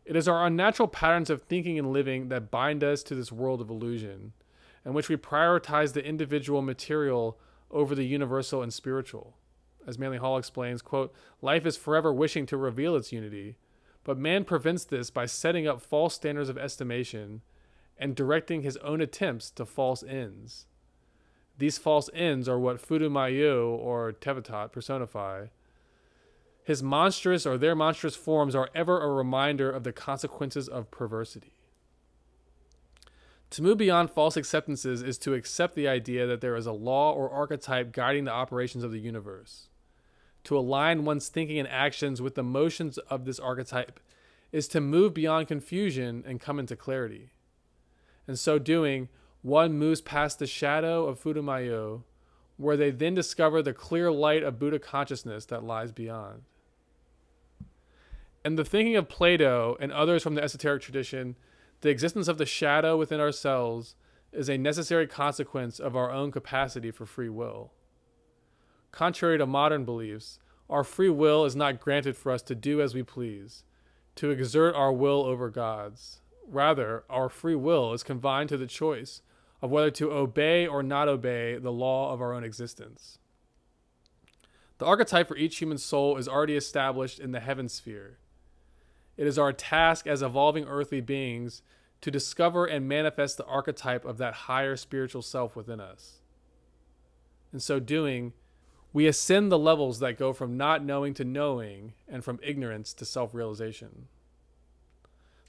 It is our unnatural patterns of thinking and living that bind us to this world of illusion, in which we prioritize the individual material over the universal and spiritual. As Manly Hall explains, quote, life is forever wishing to reveal its unity, but man prevents this by setting up false standards of estimation and directing his own attempts to false ends. These false ends are what Furumayo or Tevatat personify. His monstrous or their monstrous forms are ever a reminder of the consequences of perversity. To move beyond false acceptances is to accept the idea that there is a law or archetype guiding the operations of the universe. To align one's thinking and actions with the motions of this archetype is to move beyond confusion and come into clarity. In so doing, one moves past the shadow of Furumayo, where they then discover the clear light of Buddha consciousness that lies beyond. In the thinking of Plato and others from the esoteric tradition, the existence of the shadow within ourselves is a necessary consequence of our own capacity for free will. Contrary to modern beliefs, our free will is not granted for us to do as we please, to exert our will over God's. Rather, our free will is confined to the choice of whether to obey or not obey the law of our own existence. The archetype for each human soul is already established in the heaven sphere. It is our task as evolving earthly beings to discover and manifest the archetype of that higher spiritual self within us. In so doing, we ascend the levels that go from not knowing to knowing and from ignorance to self-realization.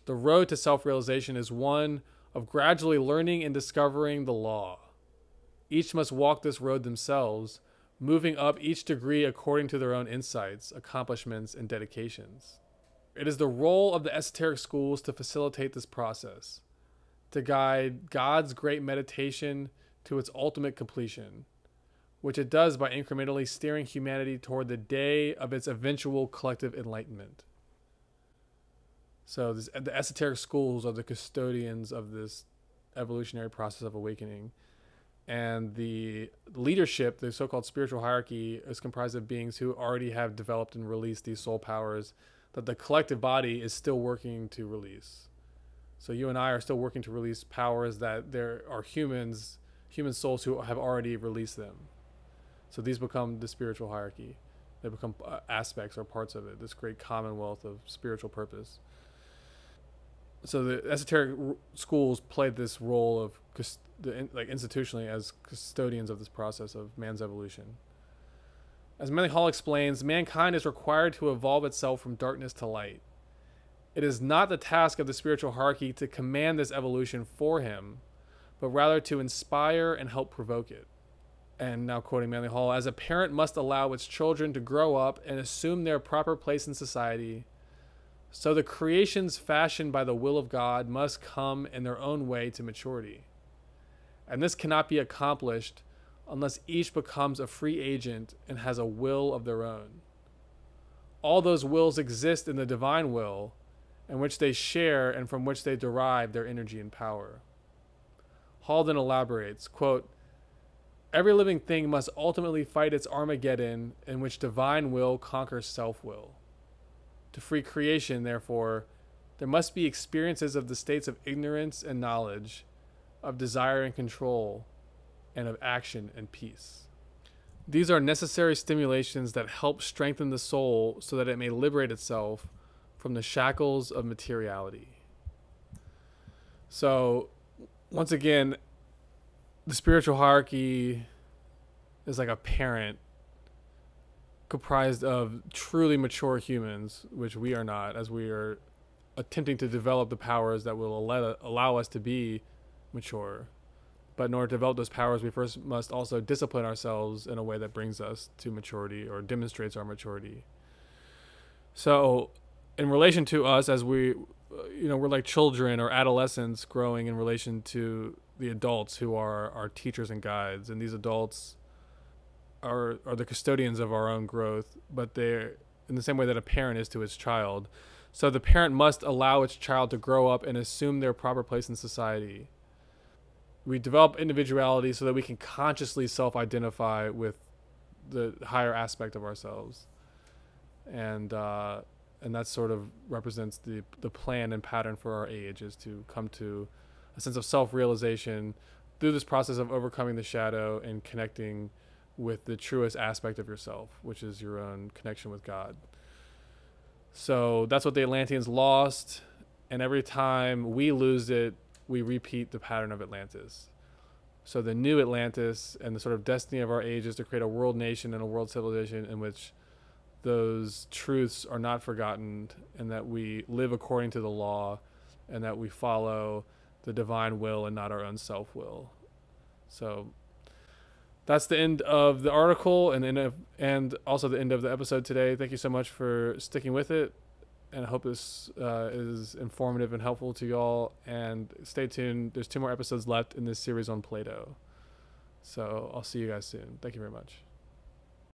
The road to self-realization is one of gradually learning and discovering the law. Each must walk this road themselves, moving up each degree according to their own insights, accomplishments, and dedications. It is the role of the esoteric schools to facilitate this process, to guide God's great meditation to its ultimate completion, which it does by incrementally steering humanity toward the day of its eventual collective enlightenment. So the esoteric schools are the custodians of this evolutionary process of awakening. And the leadership, the so-called spiritual hierarchy, is comprised of beings who already have developed and released these soul powers that the collective body is still working to release. So you and I are still working to release powers that there are human souls who have already released them. So these become the spiritual hierarchy. They become aspects or parts of it, this great commonwealth of spiritual purpose. So the esoteric schools played this role of like institutionally as custodians of this process of man's evolution. As Manly Hall explains, mankind is required to evolve itself from darkness to light. It is not the task of the spiritual hierarchy to command this evolution for him, but rather to inspire and help provoke it. And now quoting Manly Hall, as a parent must allow its children to grow up and assume their proper place in society, so the creations fashioned by the will of God must come in their own way to maturity. And this cannot be accomplished unless each becomes a free agent and has a will of their own. All those wills exist in the divine will, in which they share and from which they derive their energy and power. Hall then elaborates, quote, every living thing must ultimately fight its Armageddon in which divine will conquers self-will. To free creation, therefore, there must be experiences of the states of ignorance and knowledge, of desire and control, and of action and peace. These are necessary stimulations that help strengthen the soul so that it may liberate itself from the shackles of materiality. So, once again, the spiritual hierarchy is like a parent comprised of truly mature humans, which we are not, as we are attempting to develop the powers that will allow us to be mature. But in order to develop those powers, we first must also discipline ourselves in a way that brings us to maturity or demonstrates our maturity. So in relation to us, as we're like children or adolescents growing in relation to the adults who are our teachers and guides, and these adults are the custodians of our own growth, but they're in the same way that a parent is to its child. So the parent must allow its child to grow up and assume their proper place in society. We develop individuality so that we can consciously self-identify with the higher aspect of ourselves. And that sort of represents the plan and pattern for our age, is to come to a sense of self-realization through this process of overcoming the shadow and connecting with the truest aspect of yourself, which is your own connection with God. So that's what the Atlanteans lost, and every time we lose it, we repeat the pattern of Atlantis. So the new Atlantis and the sort of destiny of our age is to create a world nation and a world civilization in which those truths are not forgotten, and that we live according to the law, and that we follow the divine will and not our own self-will. So that's the end of the article and also the end of the episode today. Thank you so much for sticking with it, and I hope this is informative and helpful to y'all. And stay tuned. There's 2 more episodes left in this series on Plato. So I'll see you guys soon. Thank you very much.